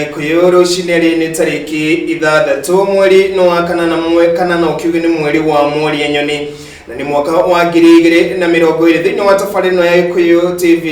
Kuyoro shineri ni tariki ithathatu mweri no kanana kana no kiugini mweri wa mweri enyoni na ni mwaka wa 2020 thini wa tafarino ya Ikuyu TV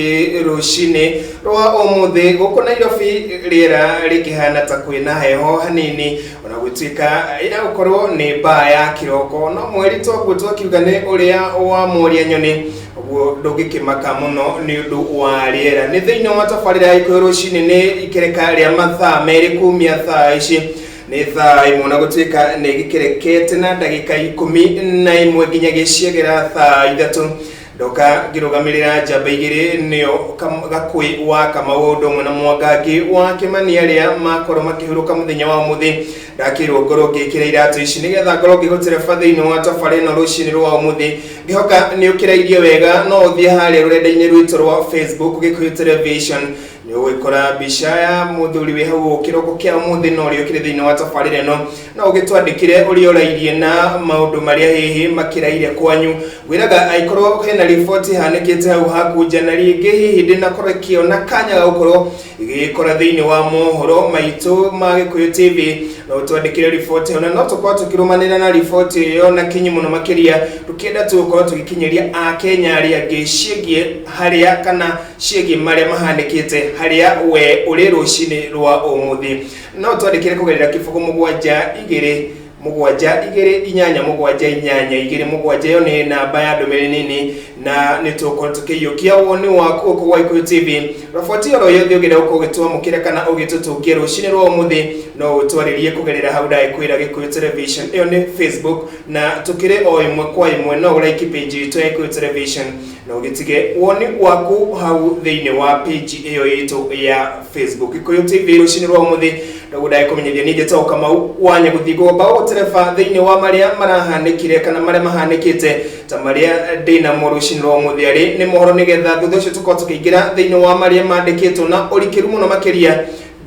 rushine rwa omuthe guko Nairobi rira rikihana ta kwina heho hanini ona gutika ira ukorwo ni baa ya kiroko no mweri togutwa kiugane uria wa mweri enyoni uguo ndugikimaka muno ni undu wa riera ni thini wa tafarira ya Ikuyu rushine ni ikereka ria mathaa meri kumia thaa ici ni thaa imwe na gutuika ni gikerekete na ndagika 11 nginya giciegera thaa 3 ndoka girugamirira njamba igiri niyo gakui wa Kamau ndumwe na Mwangangi wa Kimani aria makoro makihuruka muthenya wa muthi ndakirwo ngoro ngikira iratu ici nigetha ngoro ngihotire fathaini wa tafarino rucini rwa muthi ngihoka ni ukirairie wega no uthie haria rurenda-ini rwitu rwa Facebook Gikuyu Television ni ugikora bica ya muthuri wi hau kiroko kia muthi no rio kire thini wa tafarire no na ugitwandikire uri urairie na maundu maria hihi makiraire kwanyu wiraga aikorwo hena report hanikite hau hakunja na ringi hihi ndina korekio na kanya ga gukorwo igikora thini wa mohoro maitu ma Gikuyu TV no twandikire report ona no tukwa tukirumanira na report yo na kinyi muno makiria tukienda tukorwo tugikinyeria a Kenya aria gicigie haria kana ciegi maria mahanikite haria we uri rucini rwa umuthi no twandikire kugerera kifugo mugwanja igiri inyanya mugwanja inyanya igiri mugwanja yo ni namba ya ndomeri nini na nituko tukiyukia woni wako kwa Ikuyu TV rafoti oro yothe ugire uko gitwa mukire kana ugitutukia rucini rwa umuthi no utwaririe kugerera hauda Ikuyu Gikuyu Television iyo ni Facebook na tukire o imwe kwa imwe no like page yitu ya Ikuyu Television no gitige woni waku hau thini wa page iyo yitu ya Facebook Ikuyu TV rucini rwa umuthi ndagudai kumenyithia nije ta Kamau wanya guthigo bao telefa thini wa maria marahanikire kana maria mahanikite ta maria ndina murucini rwa umuthi ari ni mohoro nigetha thutha ucio tuko tukiingira thini wa maria mandikitwo na urikiru muno makiria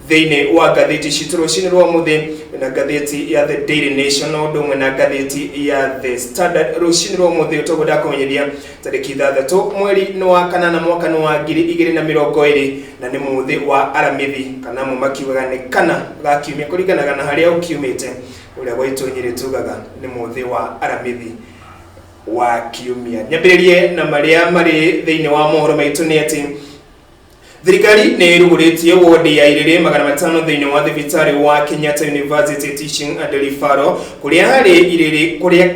thini wa gatheti citu rucini rwa umuthi na gatheti ya The Daily Nation o ndumwe na gatheti ya The Standard rucini rwa umuthi utogoda kumenyithia tariki 3 mweri no wa kanana mwaka no wa 2020 na ni muthi wa aramithi kana mu makiuga ni kana gakiumia kuringanaga na haria ukiumite uria gwaitonyire tugaga ni muthi wa aramithi wa kiumia nyambiririe na maria mari thini wa mohoro maitu ni ati thirikari ni ruguritie wodi ya iriri 500 thini wa thibitari wa Kenyatta University Teaching and Referral kuria hari iriri kuria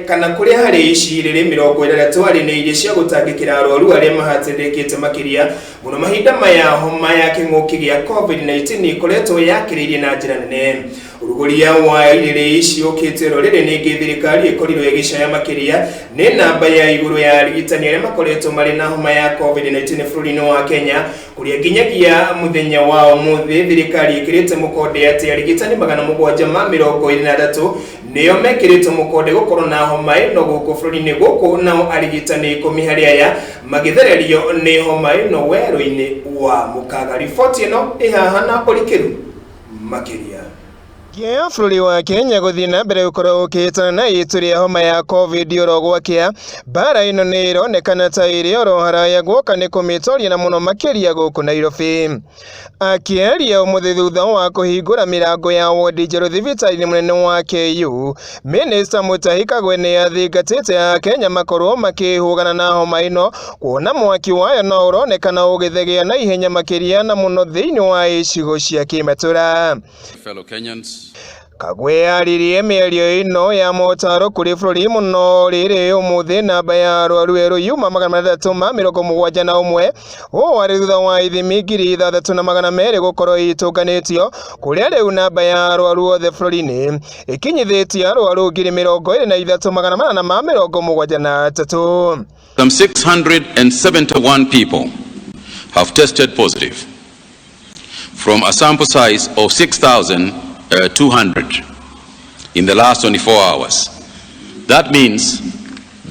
hari ici iriri 30 ari ni iria cia gutangikira arwaru aria mahatindikite makiria muno mahinda maya homa ya king'uki gia COVID-19 ikoretwo yakiririe na njira nene uruguria wa iriri ici ukite rorire ningi thirikari ikorirwo igicaya makiria ni namba ya iguru ya arigitani aria makoretwo mari na homa ya COVID-19 bũrũri-inĩ wa Kenya kuria nginyagia muthenya wa umuthi thirikari ikirite mukonde ati arigitani 723 niyo mekirite mukonde gukorwo na homa ino guku bũrũri-inĩ guku nao arigitani 10 hari aya magithererio ni homa ino weru-ini wa mukaga riboti ino ihahana urikiru makiria bũrũri wa Kenya guthii na mbere gukorwo ukihitana na itu ria homa ya COVID orogwakia bara ino ni ironekana ta iri oro haraya guoka ni kumitoria na muno makiria guku Nairobi akiaria umuthi thutha wa kuhingura mirango ya wodi njeru thibitari munene wa KU Minister Mutahi Kagwe ni athingatite a Kenya makorwo makihugana na homa ino kuona mwaki wayo no uronekana ugithegia na ihenya makiria na muno thiini wa icigo cia kimatura. Fellow Kenyans, Kagwe aririe mĩario ino ya motaro kuri bũrũri muno riri umuthi namba ya arwaru eru yuma 371 o ari thutha wa ithimi 3,200 gukorwo itunganitio kuria riu namba ya arwaru othe bũrũri-inĩ ikinyithitie arwaru 23,873. some 671 people have tested positive from a sample size of 6,200 in the last 24 hours. That means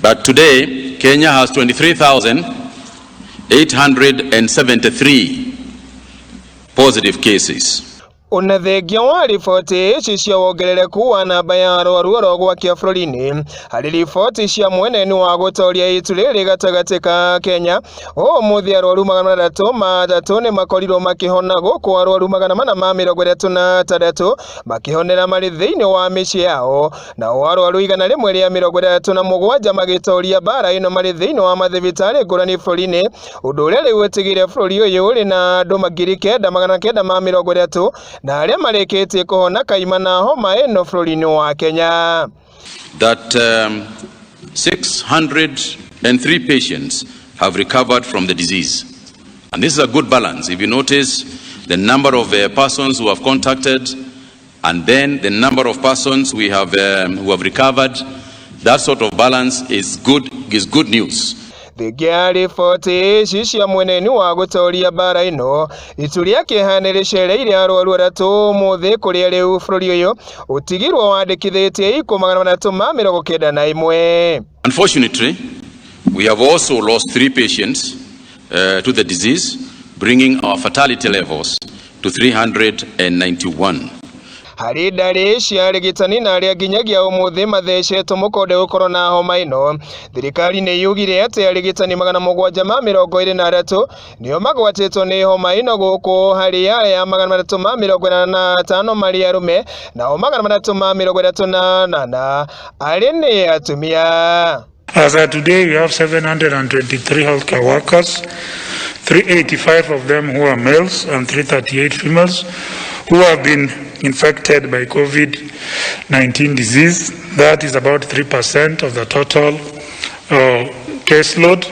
that today Kenya has 23,873 positive cases. Unathengia wa riboti ici cia wongerereku wa namba ya arwaru arogwakia bũrũri-inĩ harĩ riboti cia mweneni wa gũtoria itu rĩrĩ gatagatĩ ka Kenya, ũmũthĩ arwaru 303 nĩ makorirwo makĩhona gũkũ arwaru 436 makĩhonera marĩ thĩinĩ wa mĩciĩ yao, nao arwaru 137 magĩtoria bara ĩno marĩ thĩinĩ wa mathibitarĩ ngũrani bũrũri-inĩ, ũndũ ũrĩa rĩu ũtigire bũrũri ũyũ ũrĩ na andũ 9,930 na arĩa marĩkĩtie kũhona kaima na homa ĩno bũrũri-inĩ wa Kenya. That 603 patients have recovered from the disease. And this is a good balance. If you notice the number of persons who have contacted and then the number of persons we have who have recovered, that sort of balance is good news. Thigia riboti ici cia mweneni wa gũtoria bara ĩno, itu rĩa kĩeha nĩ rĩcereire arwaru atatũ ũmũthĩ kũrĩa rĩu bũrũri ũyũ ũtigirwo wandĩkithĩtie ikuũ 391. Unfortunately, we have also lost 3 patients to the disease, bringing our fatality levels to 391. Harĩ ndarĩ cia arigitani na arĩa nginyagia ũmũthĩ mathecetwo mũkonde gũkorwo na homa ĩno, thirikari nĩ yugire atĩ arigitani 723 nĩo magwatĩtwo nĩ homa ĩno gũkũ harĩ arĩa 345 marĩ arũme, nao 338 arĩ nĩ atumia. As of today, we have 723 healthcare workers, 385 of them who are males and 338 females who have been infected by COVID-19 disease. That is about 3% of the total caseload.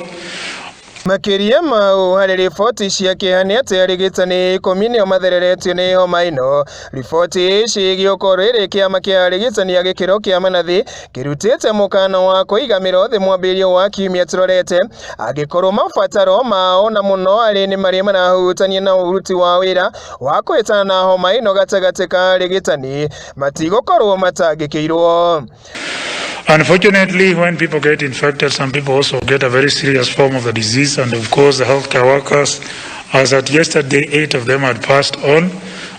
Makĩria mau harĩ riboti cia kĩeha nĩ atĩ arigitani 10 nĩo mathereretio nĩ homa ĩno. Riboti ici igĩũkorwo rĩrĩ kĩama kĩa arigitani a gĩkĩro kĩa manathi kĩrutĩte mũkana wa kũiga mĩro mwambĩrĩrio wa kiumia tũrorete, angĩkorwo mabataro mao na mũno arĩ nĩ marĩa marahutania na ũruti wa wĩra wa kũhĩtana na homa ĩno gatagatĩ ka arigitani matigũkorwo matangĩkĩirwo. Unfortunately, when people get infected, some people also get a very serious form of the disease, and of course the healthcare workers, as at yesterday 8 of them had passed on,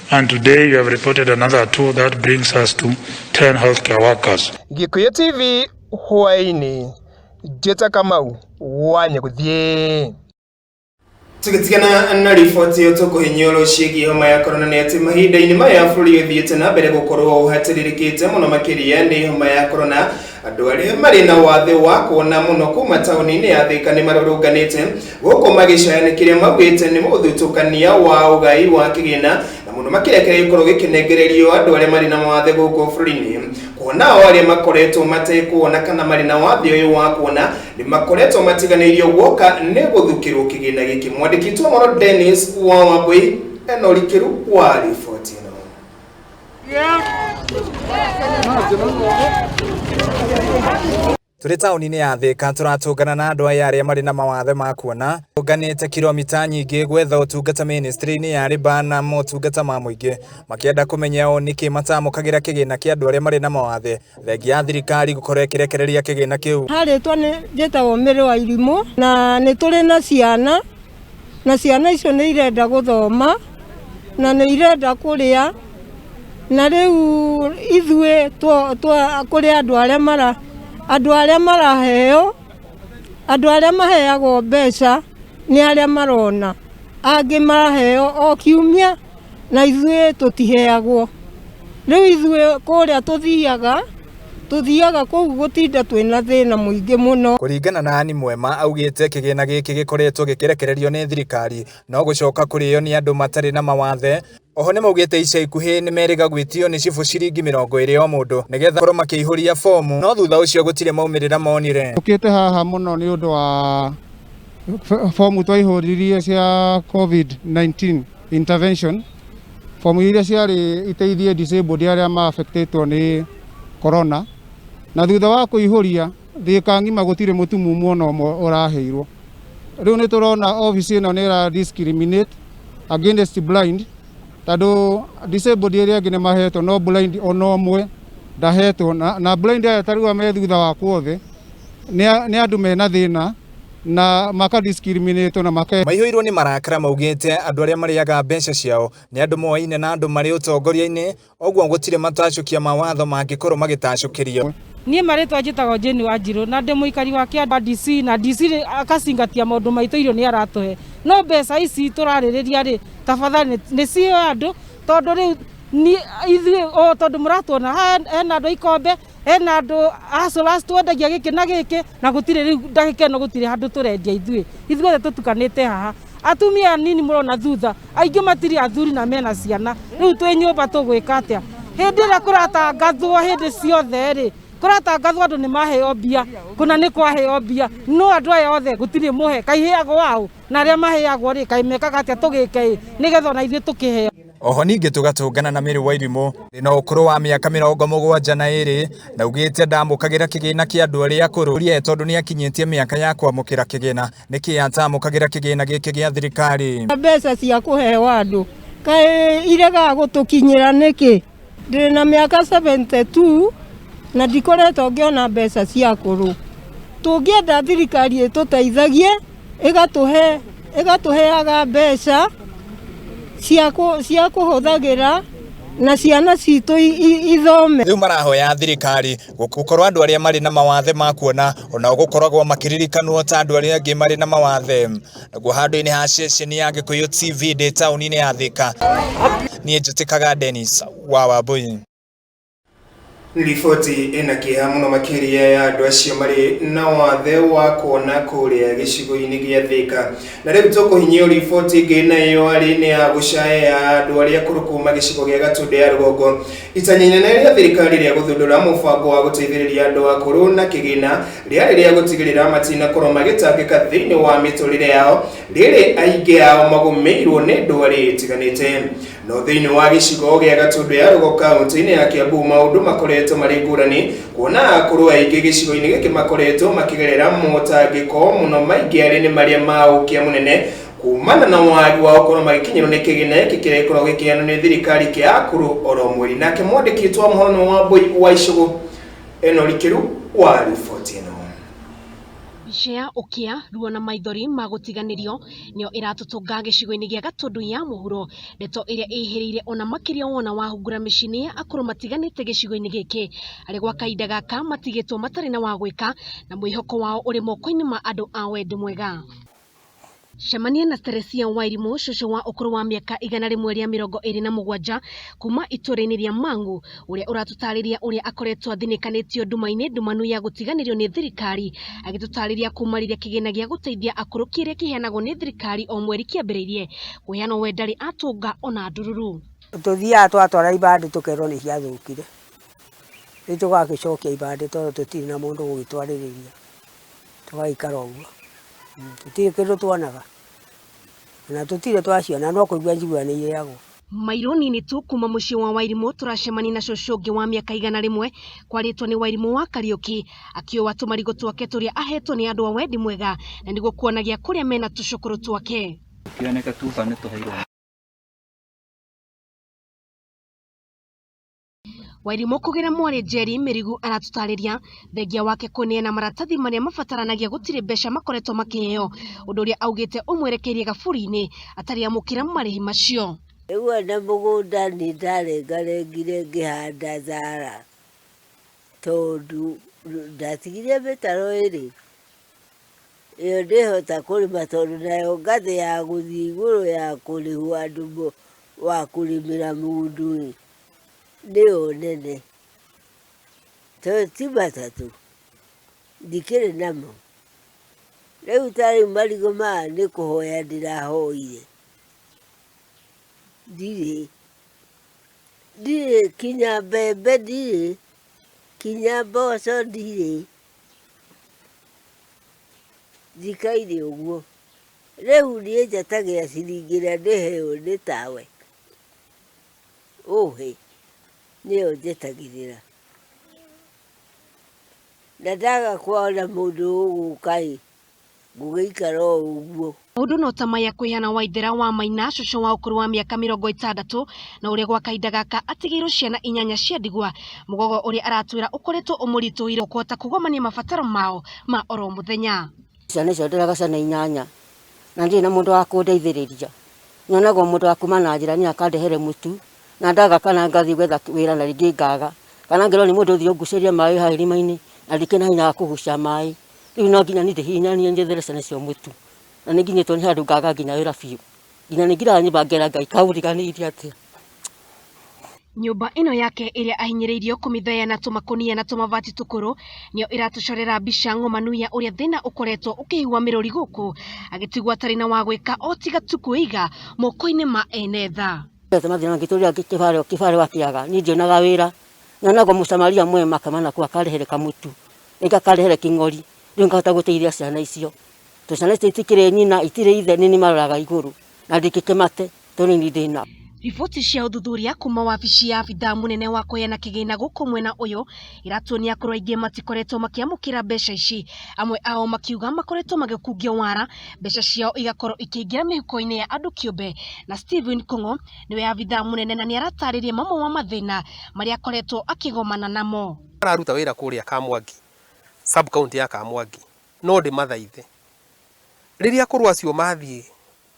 and today you have reported another 2. That brings us to 10 healthcare workers. Gikuyu TV hwaini Jeta Kamau Wanyaguthie. Tukitigana na riboti yo tukuhinyoro ciĩgiĩ homa ya corona nĩ atĩ mahinda-inĩ maya bũrũri ũthiĩte na mbere gũkorwo ũhatĩrĩrĩkĩte mũno makĩria nĩ homa ya corona. Andũ arĩa marĩ na wathe wa kuona mũno kuma taũni-inĩ ya Thika nĩ marũrũnganĩte gũkũ magĩcayana kĩrĩa maugĩte nĩ mũthutũkania wa ũgai wa kĩgĩna na mũno makĩria kĩrĩa gĩkorwo gĩkĩnengererio andũ arĩa marĩ na wathe gũkũ bũrũri-inĩ. Kuona o arĩa makoretwo matekuona kana marĩ na wathe ũyũ wa kuona nĩ makoretwo matiganĩirio guoka nĩ gũthukĩrwo kĩgĩna gĩkĩ. Mwandĩki witũ mũno Dennis Wambui ena ũrikĩru wa riboti ĩno. Tũrĩ taũni-inĩ ya Thika tũratũngana na andũ aya arĩa marĩ na mawathe ma kuona, tũnganĩte kilomita nyingĩ gwetha ũtungata ministry-inĩ ya rĩba na motungata ma mũingĩ, makĩenda kũmenya o nĩkĩ matamũkagĩra kĩgĩna kĩa andũ arĩa marĩ na mawathe thengia ya thirikari gũkorwo ĩkĩrekereria kĩgĩna kĩu. Harĩtwa nĩ njĩtagwo Mĩrĩ wa Irimũ na nĩ tũrĩ na ciana icio nĩ irenda gũthoma na nĩ irenda kũrĩa, na rĩu ithuĩ kũrĩ andũ arĩa maraheo, andũ arĩa maheagwo mbeca nĩ arĩa marona, angĩ maraheo o kiumia na ithuĩ tũtiheagwo. Rĩu ithuĩ kũrĩa tuthiaga kũu gũtinda twĩna thĩna mũingĩ mũno. Kũringana na Ani Mwema augĩte kĩgĩna gĩkĩ gĩkoretwo gĩkĩrekererio nĩ thirikari no gũcoka kũrĩo nĩ andũ matarĩ na mawathe. Oho nĩ maugĩte ica ikuhĩ nĩ merĩga gwĩtio nĩ cibũ ciringi 20 o mũndũ nĩgetha korwo makĩihũria fomu, no thutha ũcio gũtirĩ maumĩrĩra monire. Tukĩte haha mũno nĩ ũndũ wa fomu twaihũririe cia COVID-19 intervention, fomu iria ciarĩ iteithie disabled arĩa ma-affectĩtwo nĩ corona, na thutha wa kũihũria Thika ng'ima gũtirĩ mũtumumu ona ũmwe ũraheirwo. Rĩu nĩ tũrona office ĩno nĩ ĩra discriminate against blind, tondũ disabled area angĩ nĩ mahetwo no blind ona ũmwe ndahetwo, na blind aya tarĩu me thutha wa kuothe nĩ andũ mena thĩna na maka discriminate na maka maihũirwo nĩ marakara maugĩte andũ arĩa marĩaga mbeca ciao nĩ andũ moine na andũ marĩ ũtongoria-inĩ ũguo gũtirĩ matacũkia mawatho mangĩkorwo magĩtacũkĩrio. Niĩ marĩtwa njĩtagwo Jane Wanjiru na ndĩ mũikari wa kĩanda DC na DC akacingatia maũndũ maitũ irio nĩ aratũhe no mbeca ici tũrarĩrĩria rĩ tafadhali nĩ cio andũ tondũ rĩu ithuĩ tondũ mũratuona hena andũ ikombe hena andũ asolas twendagia gĩkĩ na gĩkĩ na gũtirĩ rĩu ndagĩka ĩno gũtirĩ handũ tũrendia ithuĩ tũtukanĩte haha atumia anini mũrona thutha aingĩ matirĩ athuri na mena ciana rĩu twĩ nyũmba tũgwĩka atĩa hĩndĩ ĩrĩa kũratangathwo hĩndĩ ciothe rĩ kũratangathwo andũ nĩ maheo mbia kuna nĩ kwaheo mbia no andũ aya othe gũtirĩ mũhe kaihĩagwo wao na arĩa maheagwo rĩ kaĩ mekaga atĩa tũgĩke nĩgetha ona ithuĩ tũkĩheo. Oho ningĩ tũgatũngana na Mary Wairimũ na ũkũrũ wa mĩaka 72 na ugĩte ndamũkagĩra kĩgĩna kĩa andũ arĩa akũrũ tondũ nĩ akinyĩtie mĩaka ya kwamũkĩra kĩgĩna nĩkĩ atamũkagĩra kĩgĩna gĩkĩ gĩa thirikari. Mbeca cia kũheo andũ kaĩ iregaga gũtũkinyĩra nĩkĩ ndĩ na mĩaka 72 na ndikoretwo ngĩona mbeca cia akũrũ tũngĩenda thirikari ĩtũteithagie ĩgatũheaga mbeca cia kũhũthagĩra na ciana citũ ithome. Rĩu marahoya thirikari gũkorwo andũ arĩa marĩ na mawathe ma kuona ona gũkoragwo makĩririkanwo ta andũ arĩa angĩ marĩ na mawathe. Naguo handũ-inĩ ha ceceni ya Gĩkũyũ TV ndĩ taũni-inĩ ya Thika niĩ njĩtĩkaga Dennis wa Wambũi. Riboti ĩna kĩeha mũno makĩria ya andũ acio marĩ na wathe wa kuona kũrĩa gĩcigo-inĩ gĩa Thika. Na rĩu tũkũhinyio riboti ĩngĩ nayo arĩ nĩ ya gũcaya andũ arĩa akũrũ kuuma gĩcigo gĩa Gatũndũ ya rũgongo. Itanya inene rĩa thirikari rĩa gũthundũra mũbango wa gũteithĩrĩria andũ akũrũ na kĩgĩna rĩarĩ rĩa gũtigĩrĩra matinakorwo magĩtangĩka thĩinĩ wa mĩtũrĩre yao rĩrĩ aingĩ ao magũmĩirwo nĩ ndwari itiganĩte. No thĩinĩ wa gĩcigo gĩa Gatũndũ ya rũgongo kaunti-inĩ ya Kiambu maũndũ makoretwo marĩ ngũrani kuona akũrũ aingĩ gĩcigo-inĩ gĩkĩ makoretwo makĩgerera mũtangĩko mũno maingĩ arĩ nĩ marĩa maũkia mũnene kumana na wagi wa gũkorwo magĩkinyĩrwo nĩ kĩgĩna gĩkĩ kĩrĩa gĩkoragwo gĩkĩheanwo nĩ thirikari kĩa akũrũ oro mweri. Nake mwandĩki wa mohoro wa Wambũi wa Icũgũ eno Rikĩru wa riboti ĩno. Shea Okia ruo na maithori magũtiganĩrio nĩo ĩratũtũnga gĩcigo-inĩ gĩa Gatũndũ ya mũhuro ndeto ĩrĩa ĩhĩrĩire ona makĩria wona wahungura mĩciĩ ya akũrũ matiganĩte gĩcigo-inĩ gĩkĩ arĩ gwa kahinda gaka matigĩtwo matarĩ na wa gwĩka na mwĩhoko wao ũrĩ moko-inĩ ma andũ a wendi mwega. Cemania na Teresia Wairimũ cũcũ wa ũkũrũ wa mĩaka 127 kuma itũũra-inĩ rĩa Mangu ũrĩa ũratũtarĩria ũrĩa akoretwo athinĩkanĩtio nduma-inĩ ndumanu ya gũtiganĩrio nĩ thirikari agĩtũtarĩria kuma rĩrĩa kĩgĩna gĩa gũteithia akũrũ kĩrĩa kĩheanagwo nĩ thirikari o mweri kĩambĩrĩirie kũheanwo we ndarĩ atũnga ona ndururu. Tũthiaga twatwara ibandĩ tũkerwo nĩ ciathũkire rĩu tũgagĩcokia ibandĩ tondũ tũtirĩ na mũndũ gũgĩtwarĩrĩria tũgaikara ũguo tũtirĩ kĩndũ tuonaga na tũtirĩ twaciona no kũigua njiguanĩire yagwo. Mairũ nini tu kuma mũciĩ wa Wairimũ tũracemania na cũcũ ũngĩ wa mĩaka 100 kwarĩtwo nĩ Wairimũ wa Kariũki akĩoa tũmarigũ twake tũrĩa ahetwo nĩ andũ a wendi mwega na nĩguo kuonagia kũrĩa mena tũcũkũrũ twake. Kĩoneka tu nĩ tũheirwo. Wairimũ kũgera mwarĩ Jerry Mĩrigu aratũtarĩria thengia wake kũneana maratathi marĩa mabataranagia gũtirĩ mbeca makoretwo makĩheo ũndũ ũrĩa augĩte ũmwerekeirie gaburi-inĩ atarĩ amũkĩra marĩhi macio. Rĩu na mũgũnda nĩ ndarengarengire ngĩhanda thara tondũ ndatigire mĩtaro ĩrĩ ĩyo ndĩhota kũrĩma tondũ nayo ngathĩ ya gũthiĩ igũrũ ya kũrĩhwo andũ wa kũrĩmĩra mũndũ nĩyo nene tondũ ti matatũ ndikĩrĩ namo. Rĩu tarĩ marigũ maya nĩ kũhoya ndĩrahoire ndirĩ kinya mbembe ndirĩ kinya mboco ndirĩ njikaire ũguo. Rĩu niĩ njatagĩra ciringi ĩrĩa ndĩheo nĩ tawe ũhĩ nĩyo njetagĩrĩra na ndaga kuona mũndũ ũgũka ngũgĩikara o ũguo. Maũndũ no ta maya kwĩhana Waithera wa Maina cũcũ wa ũkũrũ wa mĩaka 60 na ũrĩa gwa kahinda gaka atigĩirwo ciana 8 cia ndigwa mũgogo ũrĩa aratwĩra ũkoretwo ũmũritũhire kũhota kũgomania mabataro mao ma oro mũthenya. Ciana icio ndĩraga ciana 8 na ndĩ na mũndũ wa kũndeithĩrĩria. Nyonaga mũndũ wa kuma na njĩra nĩ akandehere mũtu na ndaga kana ngathi gwetha wĩra na rĩngĩ ngaga kana ngĩrwo nĩ mũndũ ũthiĩ ũgucĩria maĩ ha irima-inĩ na ndikĩna hinya wa kũgucia maĩ. Rĩu no nginya nĩ hinya niĩ njethere ciana icio mũtu na nĩ nginyĩtwo nĩ handũ ngaga nginya wĩra biũ. Nginya nĩ ngira nyũmba ngera Ngai kaũriganĩirie atĩa. Nyumba ino yake iria ahinyĩrĩirio kũmithaya na tũmakonia na tũmavati tũkũrũ nĩyo ĩratũcorera mbica ng'omanu ya ũrĩa thĩna ũkoretwo ũkĩigua mĩrũri gũkũ agĩtigwo atarĩ na wa gwĩka o tiga tu kwĩiga moko-inĩ ma ene tha. Mathĩna ngĩtũrĩa kĩbarĩ wakĩaga niĩ ndionaga wĩra nyonaga mũsamaria mwema kamana kwa karehere kamutu ĩga karehere kĩng'ori rĩu ngahota gũteithia ciana icio. Ciana icio itikĩrĩ nyina itirĩ ithe nĩ maroraga igũrũ na ndingĩkĩmate tondũ nĩ ndĩna. Riboti cia ũthuthuria kuma wabici ya abithaa munene wa kũheana kĩgĩna gũkũ mwena ũyũ iratuonia akũrũ aingĩ matikoretwo makĩamũkĩra mbeca ici, amwe ao makiuga makoretwo magĩkungio wara mbeca ciao igakorwo ikĩingĩra mĩhuko-inĩ ya andũ kĩũmbe. Na Stephen Kung'o niwe abithaa munene na nĩaratarĩria mamwe wa mathĩna marĩa akoretwo akĩgomana namo. Araruta wĩra kũrĩa Kamwangi sub county ya Kamwangi no ndĩmathaithe rĩrĩa akũrũ acio mathiĩ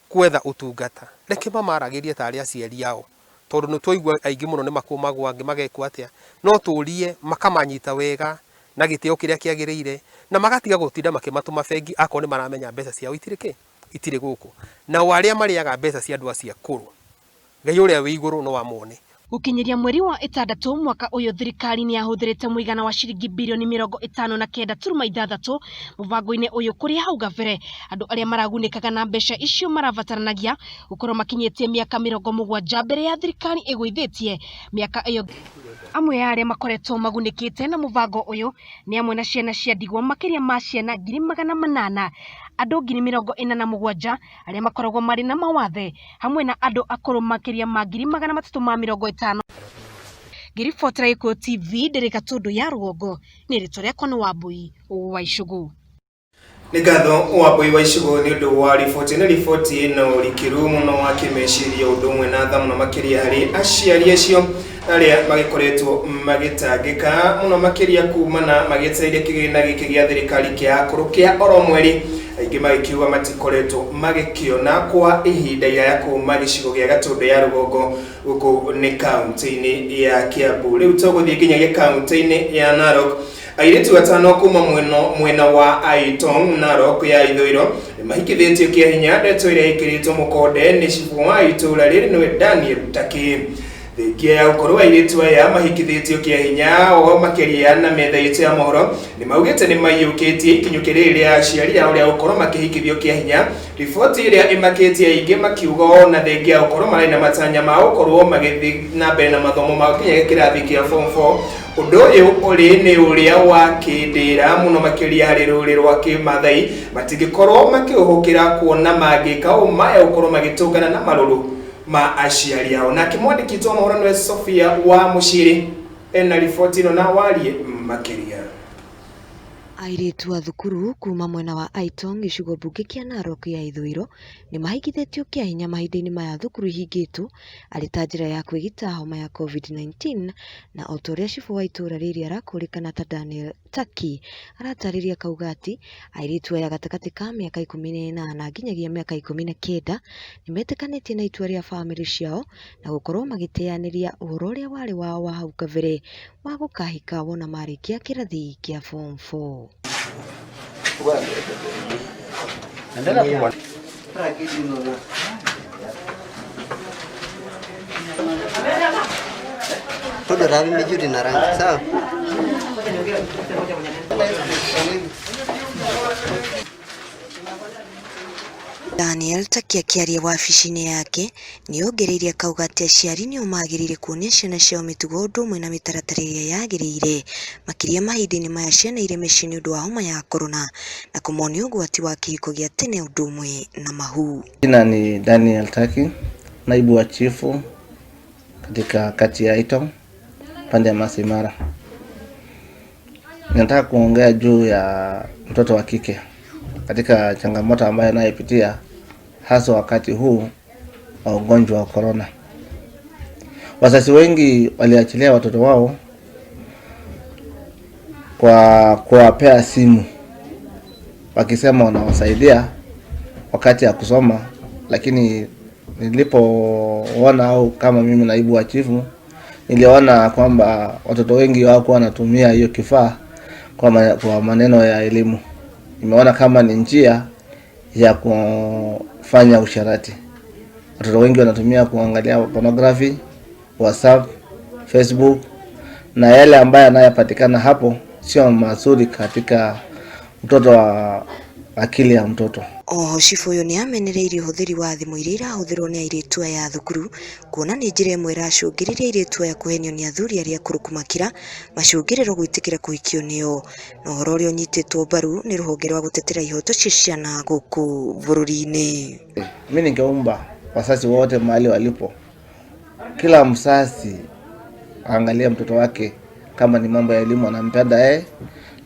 kwetha utungata reke mamaragĩrie ta arĩa aciari ao tondũ nĩ twaigua aingĩ mũno nĩ makũmagwo angĩ magekwo atĩa no tũrie makamanyita wega na gĩtĩo kĩrĩa kĩagĩrĩire na magatiga gũtinda makĩmatũma bengi akorwo nĩ maramenya mbeca ciao itirĩ gũkũ na arĩa marĩaga mbeca cia andũ acio akũrũ Ngai ũrĩa wĩ igũrũ no amone. Gũkinyĩria mweri wa 6 mwaka ũyũ thirikari nĩ yahũthĩrĩte mũigana wa ciringi bilioni 59.6 mũbango-inĩ ũyũ kũrĩa hau gabere andũ arĩa maragunĩkaga na mbeca icio marabataranagia gũkorwo makinyĩtie mĩaka 70 mbere ya thirikari ĩgũithĩtie mĩaka ĩyo. Amwe ya arĩa makoretwo magunĩkĩte na mũbango ũyũ nĩ amwe na ciana cia ndigwa makĩria ma ciana 800,000 andũ 47,000 arĩa makoragwo marĩ na mawathe hamwe na andũ akũrũ makĩria ma 350,000. Ngiribotera Gĩkũyũ TV ndĩrĩ Gatundu ya Rũgongo nĩ rĩtwa rĩakwa nĩ Wambui wa Icũgũ. Nĩ ngatho Wambui wa Icũgũ nĩ ũndũ wa riboti ĩno rikiru mũno wa kĩmeciria ũndũ ũmwe na tha mũno makĩria harĩ aciari acio arĩa magĩkoretwo magĩtangĩka mũno makĩria kumana magĩteithia kĩgĩna gĩkĩ gĩa thirikari kĩa akũrũ kĩa oro mweri aingĩ magĩkiuga matikoretwo magĩkĩona kwa ihinda iraya kuma gĩcigo gĩa Gatundu ya Rũgongo gũkũ nĩ kaunti-inĩ ya Kiambu. Rĩu tũgũthiĩ nginya kaunti-inĩ ya Narok. Airĩtu atano kuma mwena wa Aitong Narok ya ithũĩro mahikithĩtio kĩa hinya ndeto ĩrĩa ĩkĩrĩtwo mũkonde nĩ cibu wa itũra rĩrĩ nĩwe Daniel Taki. Thengia ya gũkorwo airĩtu aya mahikithĩtio kĩa hinya o makĩria na metha itũ ya mohoro nĩ maugĩte nĩ maiyũkĩtie ikinyũkĩ rĩrĩ rĩa aciari ao rĩa gũkorwo makĩhikithio kĩa hinya. Riboti ĩrĩa ĩmakĩtie aingĩ makiuga ona thengia ya gũkorwo marĩ na matanya ma gũkorwo magĩthiĩ na mbere na mathomo ma gũkinya kĩrathi kĩa form 4. Ũndũ ũyũ ũrĩ nĩ ũrĩa wa kĩndĩra mũno makĩria harĩ rũrĩrĩ rwa Kĩmathai matingĩkorwo makĩũhũkĩra kuona mangĩka ũmaya gũkorwo magĩtũngana na marũrũ ma aciari ao. Na kĩmwandĩki wa mohoro nĩwe Sophia wa Mũciri ena riboti ĩno na warie makĩria. Airĩtu a thukuru kuma mwena wa Aitong gĩcigo mbunge kĩa Narok ya ithũĩro nĩ mahikithĩtio kĩa hinya mahinda-inĩ maya thukuru ihingĩtwo arĩ ta njĩra ya kwĩgita homa ya COVID-19 na o ta ũrĩa cibu wa itũra rĩrĩ arakũrĩkana ta Daniel Taki aratarĩria kauga atĩ airĩtu aya gatagatĩ ka mĩaka 18 nginyagia mĩaka 19 nĩ metĩkanĩtie na itua rĩa bamĩrĩ ciao na gũkorwo magĩteanĩria ũhoro ũrĩa warĩ wao wa hau kabere wa gũkahika wona marĩkia kĩrathi kĩa form 4. Todo ravi mejuri na rangi sawa. Daniel Taki akĩaria wabici-inĩ yake nĩ ongereire akauga atĩ aciari nĩo magĩrĩire kuonia ciana ciao mĩtugo ũndũ ũmwe na mĩtaratara ĩrĩa yagĩrĩire makĩria mahinda-inĩ maya ciana irĩ mĩciĩ nĩ ũndũ wa homa ya korona na kũmonia ũgwati wa kĩhiko gĩa tene ũndũ ũmwe na mahu. Jina ni Daniel Taki, naibu wa chifu katika kati ya Aitong pande ya Masai Mara. Nataka kuongea juu ya mtoto wa kike katika changamoto ambayo anayopitia hasa wakati huu wa ugonjwa wa corona. Wazazi wengi waliachilia watoto wao kwa kuwapea simu wakisema wanawasaidia wakati ya kusoma, lakini nilipoona au kama mimi naibu wa chifu niliona kwamba watoto wengi wako wanatumia hiyo kifaa kwa maneno ya elimu. Nimeona kama ni njia ya kufanya usharati. Watoto wengi wanatumia kuangalia pornography, WhatsApp, Facebook, na yale ambayo yanayopatikana hapo sio mazuri katika mtoto wa akili ya mtoto. Cifu uyu ni amenereirie uhuthiri wa thimu iria irahuthirwo ni airitu aya thukuru, kuona ni njira imwe iracungiriria airitu aya kuhenio ni athuri aria akuru kumakira macungiriro gwitikira kuhikio nio. Na uhoro uria unyititwo mbaru ni ruhonge rwa gutetera ihoto cia ciana guku bururi-ini. Mimi ningeomba wazazi wote mahali walipo, kila mzazi angalie mtoto wake kama ni mambo ya elimu anampenda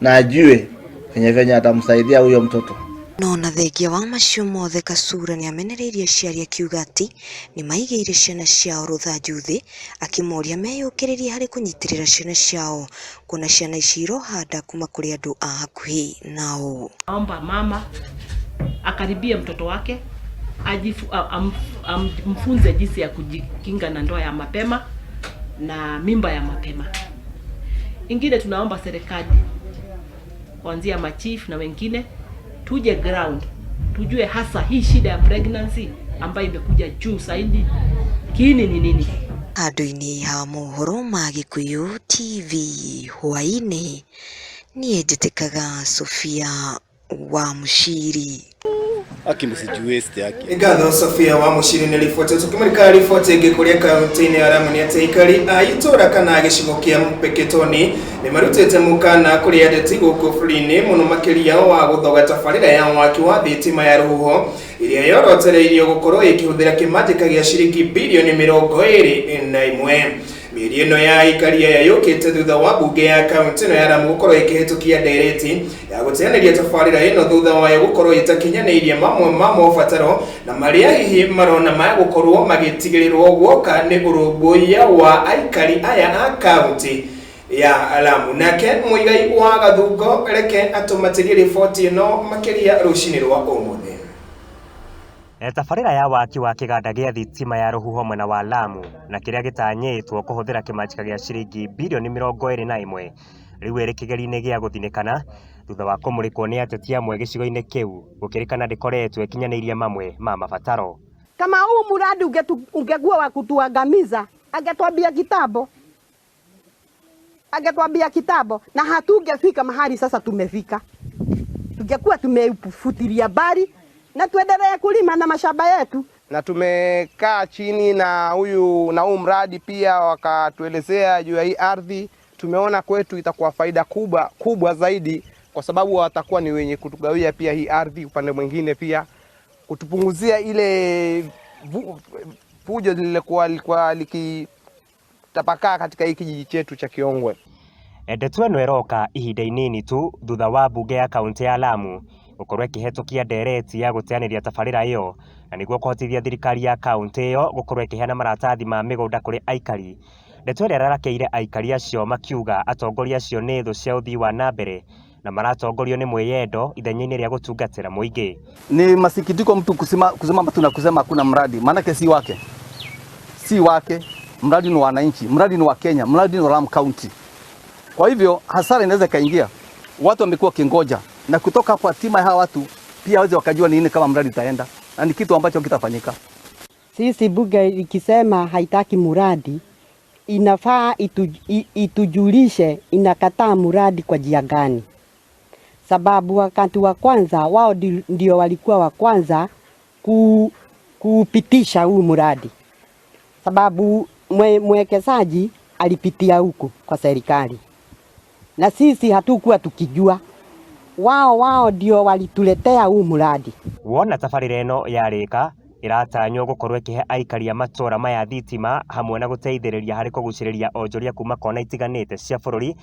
na ajue venye atamsaidia huyo mtoto. No na thengia wa macio mothe Kasura ni amenereirie aciari akiuga ati ni maigeire ciana ciao rutha njuthi, akimoria meyukiririe hari kunyitirira ciana ciao, kuna ciana ici irohanda kuma kuri andu a hakuhi nao. Aomba mama akaribie mtoto wake amfunze jinsi ya kujikinga na ndoa ya mapema na mimba ya mapema. Ingine tunaomba serikali kuanzia machief na wengine tuje ground, tujue hasa hii shida ya pregnancy ambayo imekuja juu zaidi kiini ni nini. Andu-ini ha mohoro ma Gikuyu TV hwaini ni njitikaga Sofia wa Mushiri. Ngatho Sofia wa Mushiri ni riboti tukimurika riboti ingi kuria kaunti-ini ya Lamu ni ati ikari a itura kana gicigo kia Mpeketoni ni marutite mukana kuri andeti guku bururi-ini muno makiria wa guthoga tabarira ya waki wa thitima ya ruhuho iria yorotereirio gukorwo ikihuthira kimajika gia ciringi bilioni 21. Mĩeri ĩno ya ikaria yayũkĩte thutha wa bunge ya kaunti ĩno ya Lamu gũkorwo ĩkĩhĩtũkia ndereti ya gũteanĩria tabarĩra ĩno thutha wayo gũkorwo ĩtakinyanĩirie mamwe ma mabataro na marĩa hihi marona ma gũkorwo magĩtigĩrĩrwo guoka nĩ ũrũmbũiya wa aikari aya a kaunti ya Lamu. Nake Mũigai wa Gathungo reke atũmatĩrie riboti ĩno makĩria rũcinĩ rwa ũmũthĩ. Tabarĩra ya waki wa kĩganda gĩa thitima ya rũhuho mwena wa Lamu na kĩrĩa gĩtanyĩtwo kũhũthĩra kĩmanjĩka gĩa ciringi bilioni 21 rĩu ĩrĩ kĩgeri-inĩ gĩa gũthinĩkana thutha wa kũmũrĩkwo nĩ ateti amwe gĩcigo-inĩ kĩu gũkĩrĩkana ndĩkoretwo ĩkinyanĩirie mamwe ma mabataro. Kama huu mradi ungekuwa wa kutuangamiza angetuambia kitambo na hatungefika mahali sasa tumefika. Tungekuwa tumefutilia bari na tuendelee kulima na mashamba yetu. Na tumekaa chini na huu mradi pia wakatuelezea juu ya hii ardhi. Tumeona kwetu itakuwa faida kubwa zaidi kwa sababu watakuwa ni wenye kutugawia pia hii ardhi, upande mwingine pia kutupunguzia ile fujo lilikuwa likitapakaa katika hii kijiji chetu cha Kiongwe. Ndeto ĩno ĩroka ihinda inini tu thutha wa bunge ya kaunti ya Lamu gũkorwo ĩkĩhetũkia ndereti ya gũteanĩria tabarĩra ĩyo na nĩguo kũhotithia thirikari ya kaunti ĩyo gũkorwo ĩkĩheana maratathi ma mĩgũnda kũrĩ aikari. Ndeto ĩrĩa ĩrarekeire aikari acio makiuga atongoria acio nĩ thũ cia ũthii wa nambere na maratongorio nĩ mwĩyendo ithenya-inĩ rĩa gũtungatĩra mũingĩ. Ni masikitiko mtu kusema tu na kusema hakuna mradi, maana si wake, mradi ni wananchi, mradi ni wa Kenya, mradi ni wa Lamu County. Kwa hivyo hasara inaweza kaingia. Watu wamekuwa kingoja na kutoka kwa hatima ya hawa watu pia waweze wakajua nini kama mradi itaenda na ni kitu ambacho kitafanyika. Sisi bunge ikisema haitaki mradi inafaa itujulishe inakataa mradi kwa njia gani. Sababu wakati wa kwanza wao ndio walikuwa wa kwanza kupitisha huu mradi. Sababu mwekezaji alipitia huko kwa serikali. Na sisi hatukuwa tukijua. Wao ndio walituletea huu mradi. Wona tabarĩra ĩno yarĩka ĩratanywo gũkorwo ĩkĩhe aikari a matũra maya thitima hamwe na gũteithĩrĩria harĩ kũgucĩrĩria onjoria kuma kona itiganĩte cia bũrũri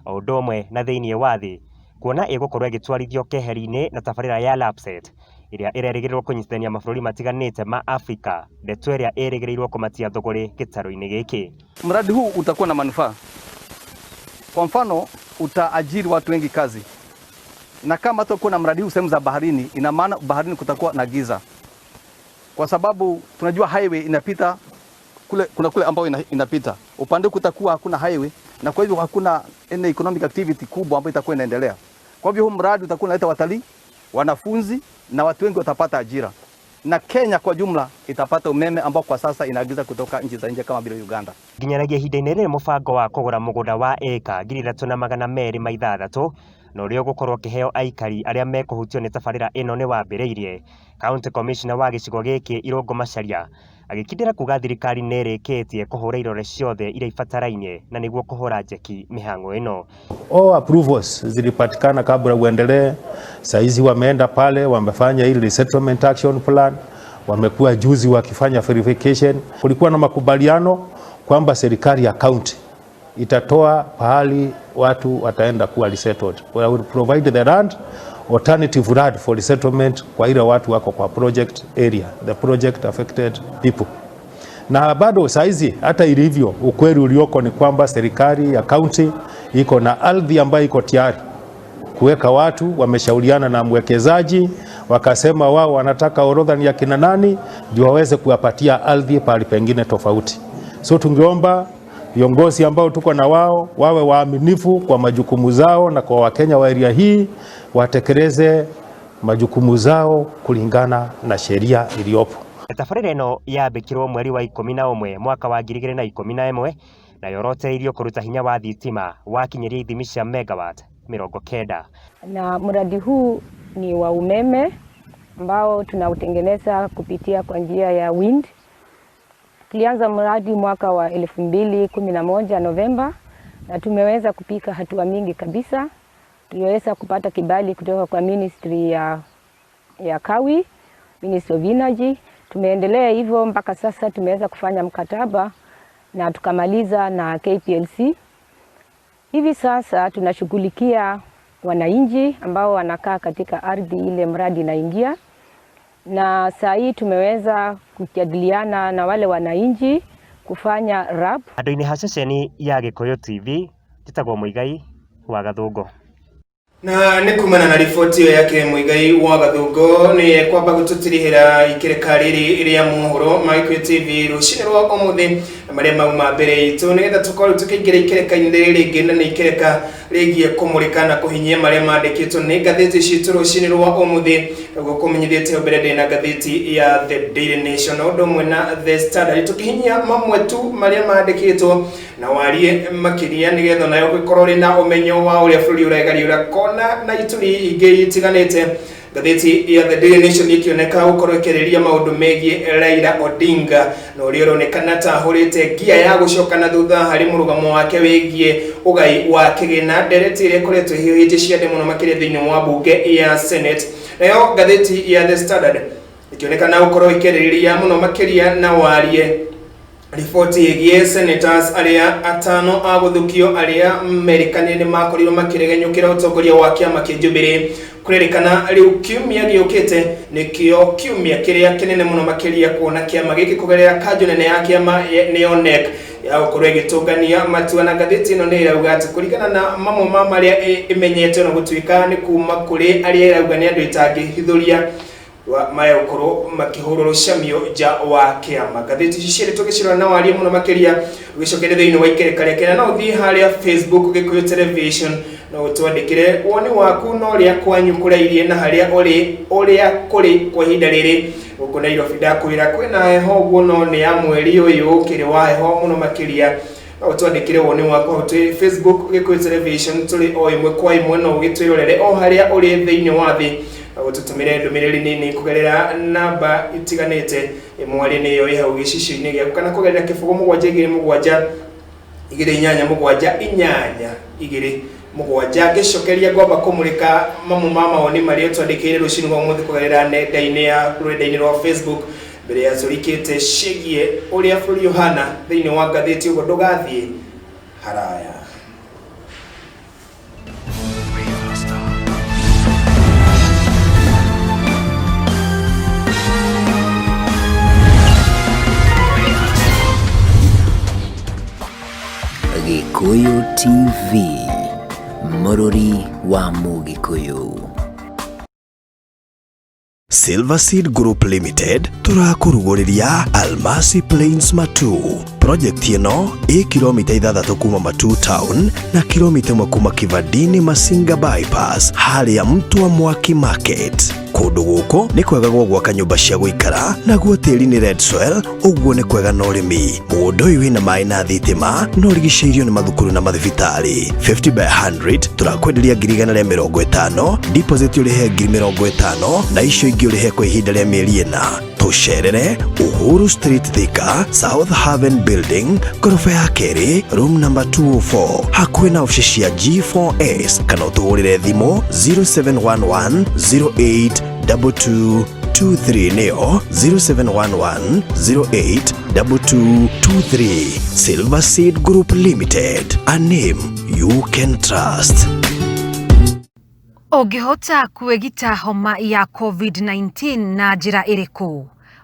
o ũndũ ũmwe na thĩinĩ wa thĩ, kuona ĩgũkorwo ĩgĩtwarithio keheri-inĩ na tabarĩra ya LAPSSET ĩrĩa ĩrerĩgĩrĩrwo kũnyitithania mabũrũri matiganĩte ma Afrika, ndeto ĩrĩa ĩrĩgĩrĩirwo kũmatia thũgũrĩ gĩtarũ-inĩ gĩkĩ. Mradi huu utakuwa na manufaa. Kwa mfano utaajiri watu wengi kazi. na kama tutakuwa na mradi huu sehemu za baharini, ina maana baharini kutakuwa na giza, kwa sababu tunajua highway inapita kule, kuna kule ambao inapita upande kutakuwa hakuna highway, na kwa hivyo hakuna any economic activity kubwa ambayo itakuwa inaendelea. Kwa hivyo huu mradi utakuwa unaleta watalii, wanafunzi na watu wengi watapata ajira, na Kenya kwa jumla itapata umeme ambao kwa sasa inaagiza kutoka nchi za nje kama vile Uganda. Nginyanagia ihinda-inĩ rĩrĩ mũbango wa kũgũra mũgũnda wa eka 3,260 na ũrĩa ũgũkorwo ũkĩheo aikari arĩa mekũhutio nĩ tabarĩra ĩno nĩ wambĩrĩirie. County Commissioner wa gĩcigo gĩkĩ Irũngũ Macharia agĩkindĩra kuga thirikari nĩ ĩrĩkĩtie kũhũra irore ciothe iria ibatarainie na nĩguo kũhũra njeki mĩhang'o ĩno. All approvals zilipatikana kabla uendelee. Saizi wameenda pale wamefanya ile resettlement action plan, wamekuwa juzi wakifanya verification. Kulikuwa na makubaliano kwamba serikali ya county itatoa pahali watu wataenda kuwa resettled. We will provide the land, alternative land for resettlement kwa ile watu wako kwa project area, the project affected people. Na bado saizi hata ilivyo, ukweli ulioko ni kwamba serikali ya county iko na ardhi ambayo iko tayari kuweka watu. Wameshauriana na mwekezaji, wakasema wao wanataka orodha ni ya kina nani ndio waweze kuwapatia ardhi pale pengine tofauti. So tungeomba viongozi ambao tuko na wao wawe waaminifu kwa majukumu zao, na kwa Wakenya wa area hii watekeleze majukumu zao kulingana na sheria iliyopo. Tabarĩra ĩno yambĩkirwo mweri wa 11 mwaka wa 2011 na yoroteirio kũruta hinya wa thitima wakinyeria ithimi cia megawatt 90. Na mradi huu ni wa umeme ambao tunautengeneza kupitia kwa njia ya wind. Tulianza mradi mwaka wa 2011 Novemba na tumeweza kupika hatua mingi kabisa. Tuliweza kupata kibali kutoka kwa Ministry ya Kawi, Ministry of Energy. Tumeendelea hivyo mpaka sasa tumeweza kufanya mkataba na tukamaliza na KPLC. Hivi sasa tunashughulikia wananchi ambao wanakaa katika ardhi ile mradi inaingia. Na saa hii tumeweza kujadiliana na wale wananchi kufanya rap. Andũ-inĩ ha ceceni ya Gĩkũyũ TV, Njĩtagwo Mũigai wa Gathũngũ. Na nĩ kumana na riboti ĩyo yake Mũigai wa Gathũngũ nĩ kwamba gũtũtirihĩra ikereka rĩrĩ rĩa mohoro ma Gĩkũyũ TV rũcinĩ rwa ũmũthĩ marĩa mauma mbere itũ nĩgetha tũkorwo tũkĩingĩra ikereka-inĩ rĩrĩ rĩngĩ, na nĩ ikereka rĩgiĩ kũmũrĩka na kũhinyia marĩa mandĩkĩtwo nĩ ngathĩti citũ rũcinĩ rwa ũmũthĩ. Naguo kũmenyithĩtie mbere ndĩna ngathĩti ya The Daily Nation ũndũ ũmwe na The Standard, tũkĩhinyia mamwe tu marĩa mandĩkĩtwo na warie makĩria nĩgetha nayo gũkorwo rĩ na ũmenyo wa ũrĩa bũrũri ũregariũra kona na ituri ingĩ itiganĩte. Ngathĩti ya The Daily Nation ikioneka gũkorwo ĩkĩrĩria maũndũ megiĩ Raila Odinga na ũrĩa ũronekana ta ahũrĩte ngia ya gũcoka na thutha harĩ mũrũgamo wake wĩgiĩ ũgai wa kĩgĩna, ndereti ĩrĩa ĩkoretwo ĩhiũhĩte ciande mũno makĩria thĩinĩ wa mbunge ya Senate. Nayo ngathĩti ya The Standard ikionekana gũkorwo ĩkĩrĩria mũno makĩria na warie riboti ĩgiĩ senators arĩa atano a gũthukio arĩa Amerikani nĩ makorirwo makĩregenyũkĩra ũtongoria wa kĩama kĩa Jubilee. Kũrerĩkana rĩu kiumia gĩũkĩte nĩkĩo kiumia kĩrĩa kĩnene mũno makĩria kuona kĩama gĩkĩ kũgerera kanjũ nene ya kĩama nĩyo NEC ya gũkorwo ĩgĩtũngania matua. Na ngathĩti ĩno nĩ ĩrauga atĩ kũringana na mamwe ma marĩa ĩmenyete na gũtuĩka nĩ kuma kũrĩ arĩa ĩrauga nĩ andũ ĩtangĩhithũria maya gũkorwo makĩhũrwo rũcamio nja wa kĩama. Ngathĩti ici cierĩ tũgĩcirora na warie mũno makĩria ũgĩcokeria thĩinĩ wa ikereka rĩa Kenya. No ũthiĩ harĩa Facebook Gĩkũyũ Television na ũtwandĩkĩre woni waku na ũrĩa kwanyu kũrairie na harĩa ũrĩa kũrĩ kwa ihinda rĩrĩ gũkũ Nairobi. Ndakwĩra kwĩna heho ũguo no nĩ ya mweri ũyũ ũkĩrĩ wa heho mũno makĩria. No ũtwandĩkĩre woni waku hau Facebook Gĩkũyũ Television, tũrĩ o ĩmwe kwa ĩmwe no ũgĩtwĩrorere o harĩa ũrĩ thĩinĩ wa thĩ. Gũtũtũmĩre ndũmĩrĩri nini kũgerera namba itiganĩte mwarĩ-inĩ ĩyo ĩ hau gĩcicio-inĩ gĩaku kana kũgerera kĩbũgũ 727-288-7 ngĩcokeria ngwamba kũmũrĩka mamwe ma mawoni marĩa twandĩkĩire rũcinĩ rwa ũmũthĩ kũgerera nenda-inĩ ya rũrenda-inĩ rwa Facebook mbere ya tũrikĩte ciĩgiĩ ũrĩa bũrũri ũhana thĩinĩ wa ngathĩti, ũguo ndũgathiĩ haraya. Gĩkũyũ TV, Mũrũri wa Mũgĩkũyũ. Silverseed Group Limited tũrakũrugũrĩria Almasi Plains Matu. Project ĩno ĩ kilomita 6 kuma Matu Town na kilomita 1 kuma Kivandini Masinga Bypass harĩa Mtwa Mwaki Market. Kũndũ gũkũ nĩ kwega gwaka nyũmba cia gũikara naguo tĩri nĩ red soil, ũguo nĩ kwega na ũrĩmi. Mũgũnda ũyũ wĩna maĩ na thitima no ũrigicĩirio nĩ mathukuru na mathibitarĩ. 50 by 100 tũrakwenderia 150, deposit ũrĩhe 50,000 na icio ingĩ ũrĩhe kwa ihinda rĩa mĩeri 4. Tũcerere Uhuru Street Thika, South Haven Building, gorofa ya kerĩ, room number 204, hakuhĩ na ofici cia G4S, kana ũtũhũrĩre thimũ 0711 08 2223 nĩyo 0711 08 2223. Silverseed Group Limited, a name you can trust. Ũngĩhota kwĩgita homa ya COVID-19 na njĩra ĩrĩkũ?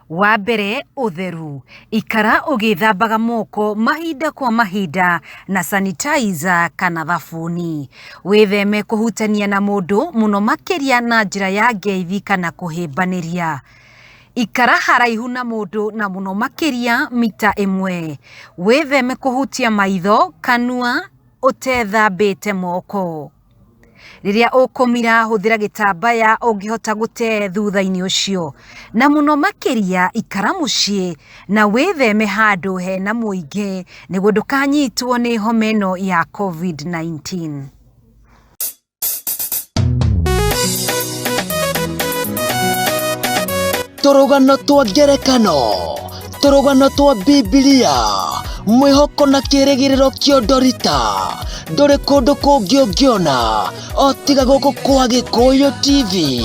Wa mbere, ũtheru. Ikara ũgĩthambaga moko mahinda kwa mahinda na sanitizer kana thabuni. Wĩtheme kũhutania na mũndũ mũno makĩria na njĩra ya ngeithi kana kũhĩmbanĩria. Ikara haraihu na mũndũ na mũno makĩria mita 1. Wĩtheme kũhutia maitho, kanua ũtethambĩte moko. Rĩrĩa ũkũmira hũthĩra gĩtambaya ũngĩhota gũte thutha-inĩ ũcio. Na mũno makĩria ikara mũciĩ na wĩtheme handũ hena mũingĩ nĩguo ndũkanyitwo nĩ homa ĩno ya COVID-19. Tũrũgano twa ngerekano, tũrũgano twa Biblia, mwĩhoko na kĩĩrĩgĩrĩro kĩa Dorita. Ndũrĩ kũndũ kũngĩ ũngĩona o tiga gũkũ kwa Gĩkũyũ TV,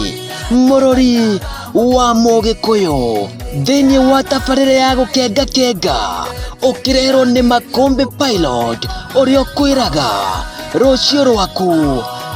mũrũri wa Mũgĩkũyũ. Thĩinĩ wa tabarĩra ya gũkenga ũkĩreherwo nĩ Makũmbĩ Pilot, ũrĩa ũkwĩraga rũciũ rwaku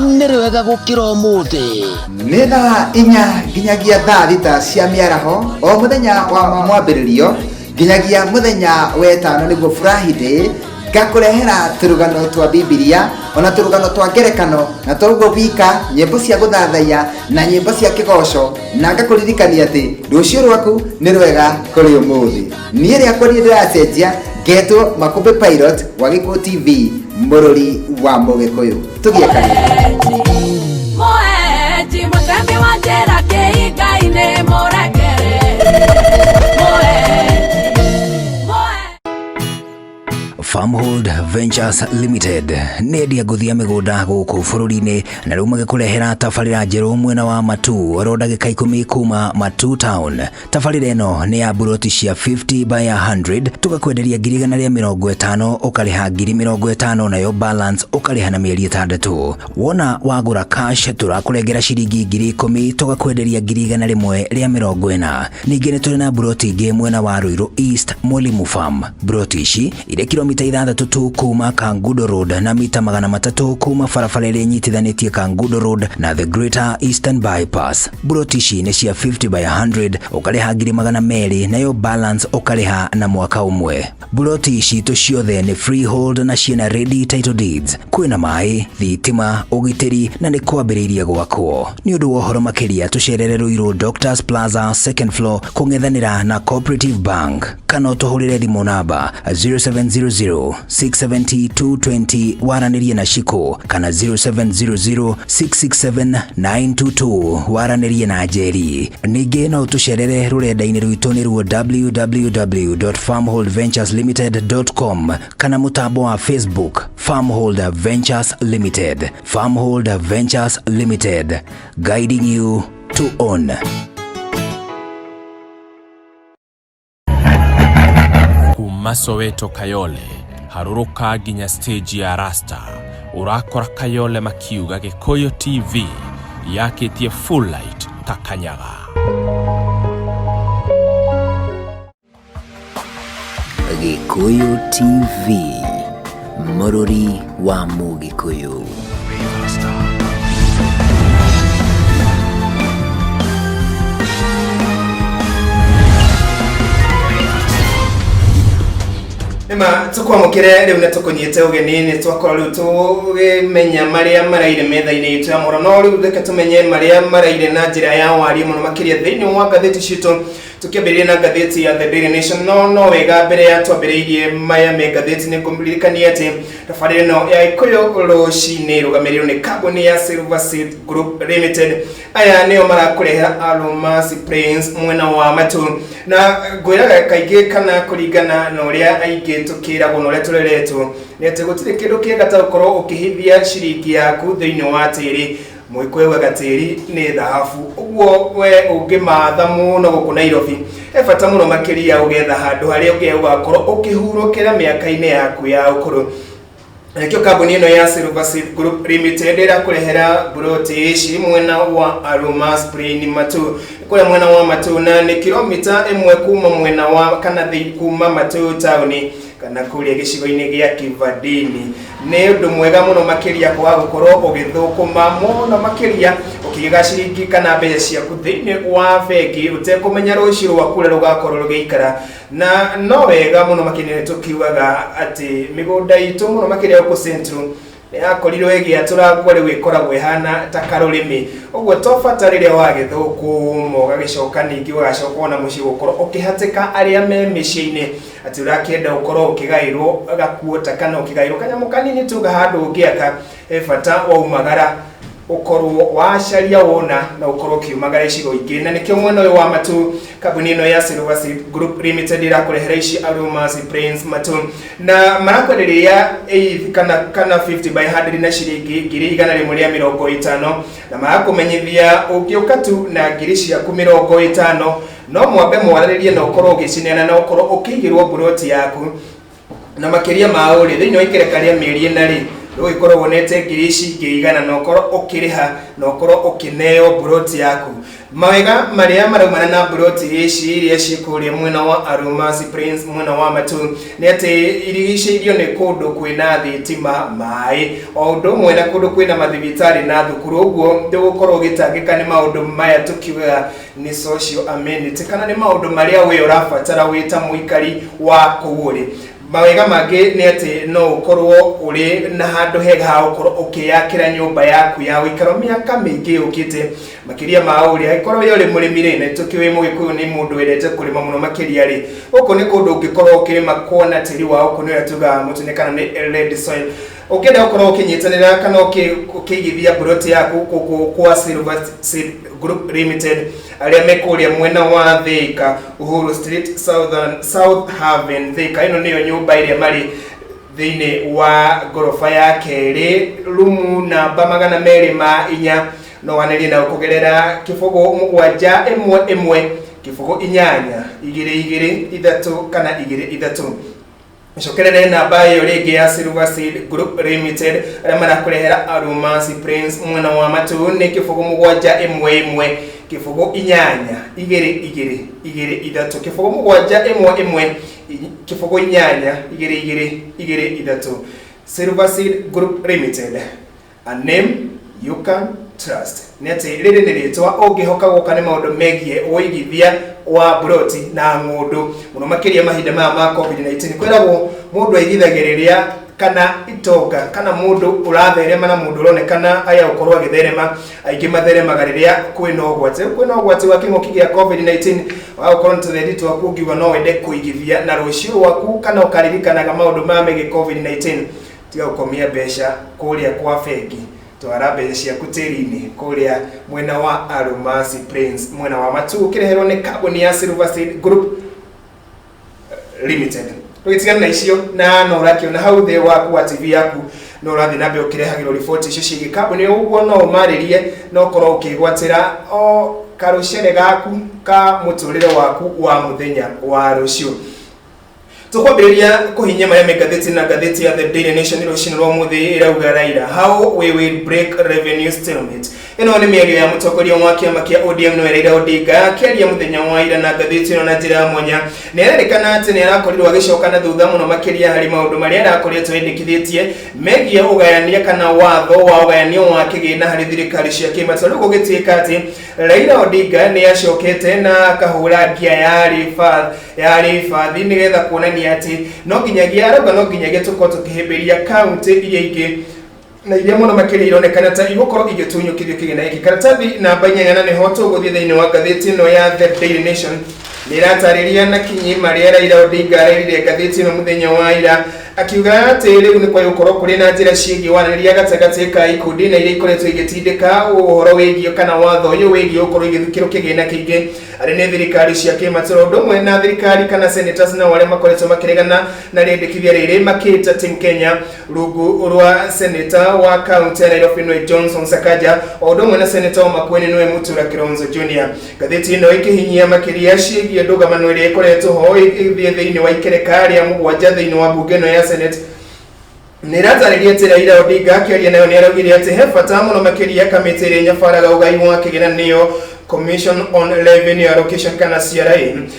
nĩ rwega gũkĩra ũmũthĩ. Nĩ thaa 4 nginyagia thaa 6 cia mĩaraho o mũthenya wa mwambĩrĩrio nginyagia mũthenya wa 5 nĩguo Friday, ngakũrehera tũrũgano twa Biblia ona tũrũgano twa ngerekano na tũgũbika nyĩmbo cia gũthathaiya na nyĩmbo cia kĩgoco, na ngakũririkania atĩ rũciũ rwaku nĩ rwega kũrĩ ũmũthĩ. Niĩ rĩakwa niĩ ndĩracenjia ngetwo Makũmbĩ Pilot wa Gĩkũyũ TV, mũrũri wa Mũgĩkũyũ. Tũgĩekane. Moeti mũtemi wa njĩra kĩhinga-inĩ mũrekere. Farmhold Ventures Limited nĩendia ngũthia mĩgũnda gũkũ bũrũri-inĩ na rĩu magĩkũrehera tabarĩra njerũ mwena wa Matu, ro ndagĩka 10 kuma Matu Town. Tabarĩra ĩno nĩ ya buroti cia 50 by 100, tũgakwenderia 150 ũkarĩha 50,000 nayo balance ũkarĩha na mĩeri 6. Wona wagũra cash tũrakũrengera ciringi 10,000 tũgakwenderia 100 rĩa 40. Ningĩ nĩ tũrĩ na buroti ingĩ mwena wa Ruiru East Mwalimu Farm. Buroti ici irĩ kilomita 6 tu kuma Kangundo Road na mita 300 kuma barabara ĩrĩa nyitithanĩtie Kangundo Road na the Greater Eastern Bypass. Buroti ici nĩ cia 50 by 100 ũkarĩha 200,000 nayo balance ũkarĩha na mwaka ũmwe. Buroti ici ciothe nĩ freehold na ciena ready title deeds. Kwĩna maĩ, thitima, ũgitĩri na nĩ kwambĩrĩirie gwakwo. Nĩ ũndũ wa ũhoro makĩria tũcerere Ruiru Doctors Plaza second floor kũng'ethanĩra na Cooperative Bank, kana ũtũhũrĩre thimũ namba 0700 670 220 waranĩrie na Shiko, kana 0700 667 922 waranĩrie na Njeri. Ningĩ no ũtũcerere rũrenda-inĩ rwitũ nĩ ruo www.farmholdventureslimited.com kana mũtambo wa Facebook Farmhold Ventures Limited. Farmhold Ventures Limited, guiding you to own. Kuma Soweto Kayole harũrũka nginya stage ya Rasta, urakora Kayole makiuga Gĩkũyũ TV yakĩtie full light Kakanyaga. Gĩkũyũ TV, mũrũri wa Mũgĩkũyũ. Nema tukwamukire riu netukunyite ugenini twakora riu tugimenya maria maraire metha-ini itu ya murano riu reke tumenye maria maraire na njira ya wari muno makiria thiini wa ngatheti citu tukiambĩrĩria na ngatheti ya The Daily Nation. No wega mbere ya twambĩrĩirie maya me ngatheti nĩ kũririkania atĩ thabarĩ ĩno ya Ikuyu rũcinĩ rũgamĩrĩirwo nĩ kambuni ya Silver Seed Group Limited. Aya nĩo marakũrehera Almasi Plains mwena wa Matu, na ngwĩraga kaingĩ kana kũringana na ũrĩa aingĩ tũkĩragwo na ũrĩa tũreretwo nĩ atĩ gũtirĩ kĩndũ kĩega ta gũkorwo ũkĩhithia ciringi yaku thĩinĩ wa tĩri. Mwikwewe gatiri ni dhahabu uguo we ungimatha muno guku Nairobi ebata muno makiria ugetha handu haria ugakorwo ukihurukira miaka-ini yaku ya ukuru. Nekio kambuni ino ya Silver Seed Group Limited irakurehera buroti ici mwena wa Almasi Plains Matu. Kule mwena wa Matu na ni kilomita 1 kuma mwena wa kana kuma Matu town kana kuria gicigo-ini gia Kivandini. Nĩ ũndũ mwega mũno makiria kwa gukorwo ũgĩthũkũma mũno makiria ũkĩiga ciringi kana mbeca ciaku thĩinĩ wa bengi ũtekũmenya rũciũ rwaku ũrĩa rũgakorwo rũgĩikara. Na no wega mũno makiria tũkiugaga atĩ mĩgũnda itũ mũno makiria gũkũ Central yakorirwo ĩgĩatũra rĩu ĩkoragwo ĩhana ta karũrĩmĩ. Ũguo tobata rĩrĩa wagĩthũkũma ũgagĩcoka ningĩ ũgacoka ona mũciĩ gũkorwo ũkĩhatĩka arĩa me mĩciĩ-inĩ atĩ ũrakĩenda gũkorwo ũkĩgaĩrwo gakuota kana ũkĩgaĩrwo kanyamũ kanini tu handũ ũngĩaka bata waumagara ukorwo wacaria wona na ukorwo kiumagara icigo ingĩ. Na nĩkĩo mwena ũyũ wa Matu kambuni ĩno ya Silver Seed Group Limited irakurehera ici Almasi Plains Matu, na marakwenderia kana 50 by 100 na ciringi 150 na marakũmenyithia ũngĩũka tu na ngiri ciaku 50 no mwambe mwarĩrie na ukorwo ũgĩcinena na ukorwo ũkĩigĩrwo buroti yaku na makiria ma ũrĩ thĩinĩ wa ikereka rĩa mĩeri ĩna rĩ ũgĩkorwo wonete ngiri ici ingĩigana na ukorwo ũkĩrĩha na ukorwo ũkĩneo buroti yaku. Mawega maria maraumana na buroti ici iria cikũrĩa mwena wa Almasi Plains mwena wa Matu nĩ atĩ irigicĩirio nĩ kũndũ kwĩna thitima, maĩ, o ũndũ ũmwe na kũndũ kwĩna mathibitarĩ na thukuru. Ũguo ndũgũkorwo ũgĩtangĩka nĩ maũndũ maya tũkiuga nĩ social amenity kana nĩ maũndũ marĩa we ũrabatara wĩ ta mũikari wa kũu ũrĩ. Mawega mangĩ nĩ atĩ no ũkorwo ũrĩ na handũ hega ha gũkorwo ũkĩyakĩra nyũmba yaku ya gũikara mĩaka mĩingĩ yũkĩte. Makiria ma ũrĩa angĩkorwo we ũrĩ mũrĩmi rĩ na tũkĩũĩ Mũgĩkũyũ nĩ mũndũ wendete kũrĩma mũno makiria rĩ, gũkũ nĩ kũndũ ũngĩkorwo ũkĩrĩma kuona tĩri wa gũkũ nĩrĩa tugaga mũtune kana nĩ red soil. Ũkĩenda gũkorwo ũkĩnyitanĩra kana ũkĩigithia buroti yaku kwa Silver Seed Group Limited arĩa mekũrĩa mwena wa Thika Uhuru Street South Haven Thika. Ĩno nĩyo nyũmba ĩrĩa marĩ thĩinĩ wa ngorofa ya kerĩ rumu namba 204 no wanĩrie na kũgerera kĩbũgũ 711 kĩbũgũ 822 kana 23. Cokerere namba ĩyo rĩngĩ ya Silver Seed Group Limited arĩa marakũrehera Almasi Plains mwena wa Matu nĩ kĩbũgũ 711 kĩbũgũ 822 kĩbũgũ 711 kĩbũgũ 822. Silver Seed Group Limited, a name you can trust. Nĩ atĩ rĩrĩ nĩ rĩtwa ũngĩhoka gũka nĩ maũndũ megiĩ ũigithia wa buroti na ng'ũndũ mũno makiria mahinda maya ma COVID-19. Kwĩragwo mũndũ aigithagĩrĩria kana itonga kana mũndũ ũratherema na mũndũ ũronekana aya ũkorwo agĩtherema aingĩ matheremaga rĩrĩa kwĩna ũgwati wa kĩng'ũki gĩa COVID-19 wa gũkorwo nĩtũtheri twaku ũngiuga no wende kũigithia na rũciũ rwaku kana ũkaririkanaga maũndũ maya megiĩ COVID-19 tiga gũkomia mbeca kũrĩa kwa bengi. Twara mbeca ciaku tĩri-inĩ kũrĩa mwena wa Almasi Plains mwena wa Matu ũkĩreherwo nĩ kambuni ya Silver Seed Group Limited. Tũgĩtigana na icio na no ũrakĩona hau thĩ waku wa TV yaku no ũrathiĩ na mbere ũkĩrehagĩrwo riboti icio ciĩgiĩ kambuni ũguo no ũmarĩrie no ũkorwo ũkĩgwatĩra o karũcere gaku ka mũtũrĩre waku wa mũthenya wa rũciũ. Tukwambĩrĩria kũhinya marĩa me ngathĩti na ngathĩti ya The Daily Nation rũcinĩ rwa mũthĩ ĩrauga Raila how we will break revenue stalemate. Ĩno nĩ mĩario ya mũtongoria wa kĩama kĩa ODM no Raila Odinga akĩaria mũthenya wa ira na ngathĩti ĩno na njĩra mwanya. Nĩ arerĩkana atĩ nĩ arakorirwo agĩcoka na thutha mũno makĩria harĩ maũndũ marĩa arakoretwo endekithĩtie megiĩ ũgayania kana watho wa ũgayanio wa kĩgĩna harĩ thirikari cia kĩmabũrũri. Rĩu gũgĩtuĩka atĩ Raila Odinga nĩ acokete na akahũra ngia ya rĩbathi nĩgetha kuonania ni ati no nginyagia aroga no nginyagia tuko tukihimbiria county iria ingi na iria muno makiri ironekana ta igukoro igitunyukithio kigena iki. Karatathi namba 8 ni hoto guthie thiini wa gatheti no ya The Daily Nation niratariria na kinyi maria Raila Odinga arerire gatheti no muthenya wa ira akiuga ati riu ni kwa gukoro kuri na njira ciigi wanariria gatagati ka ikundi na iria ikoretwo igitindika uhoro wigio kana watho uyu wigio ukoro igithukiro kigena kingi ari ni thirikari cia kimatoro ndomwe na thirikari kana senators na wale makoretwo makiregana na rendekithia riri makita Team Kenya rungu rwa senator wa county ya Nairobi no Johnson Sakaja ndomwe na senator wa Makueni no Mutura Kilonzo Junior. Gatheti ino ikihinyia makiria ciigi ndugamano iria ikoretwo ho ithie thiini wa ikerekari ya mugwanja thiini wa bunge no ya Senate niratariria ati Raila Odinga akiaria nayo niaraugire ati he bata muno makiria kamiti iria nyabaraga ugai wa kigeranio Commission on Revenue Allocation kana CRA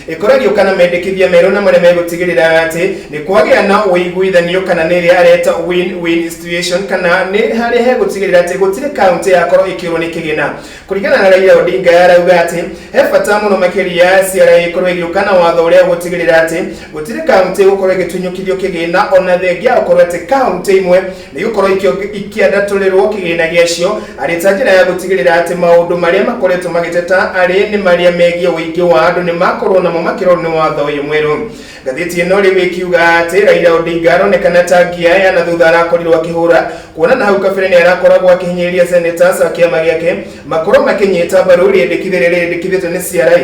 ikoragio kana mendekithia mero na mare megutigirira ati ni kwagia na uiguithanio kana ni ria areta win-win situation kana ni hari he gutigirira ati gutire county yakoro ikirwo ni kigina kurigana na Raila Odinga yarauga ati he bata muno makiria CRA ikoragio kana watho uria gutigirira ati gutire county gukorwo gitunyukithio kigina ona thengia ukorwo ati county imwe ni gukorwo ikiandatulirwo kigina giacio areta njira ya gutigirira ati maundu maria makoretwo magite ari ni maria megie uingi wa andu ni makorwo na makiro ni watho uyu mweru. Gatheti ino riu ikiuga ati Raila Odinga aronekana ta ngia na thutha arakorirwo akihura kuona na hau kabere ni arakoragwo akihinyiria senators akiama giake makorwo makinyita mbaru riendekithitio ni CRA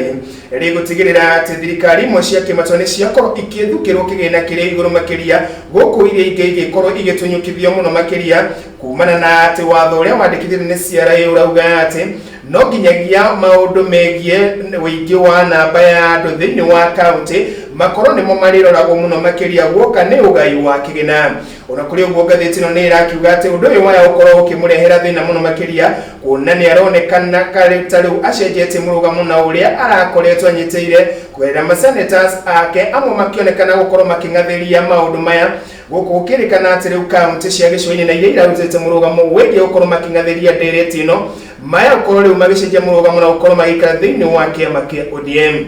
ri gutigirira ati thirikari imwe cia kimatoni ciakorwo ikithukirwo kigina kiria iguru makiria guku iria ingi igikorwo igitunyukithio muno makiria kumana na ati watho uria wandikithitio ni CRA urauga ati no nginyagia maundu megie uingi wa namba ya andu thiini wa county makoro nimo mariroragwo muno makiria guoka ni ugai wa kigina. Ona kuri uguo gatheti no ni irakiuga ati undu uyu waya ukorwo ukimurehera thina muno makiria kuona ni aronekana karita riu acenjetie murugamo na uria arakoretwo anyiteire kwera masenators ake amwe makionekana gukorwo makingathiria maundu maya guku ukirikana ati riu county cia gicoi-ini na iria irarutite murugamo wege ukorwo makingathiria ndereti ino maya ukorwo riu magicenjia murugamo na ukorwo magikara thiini wa kiama kia ODM.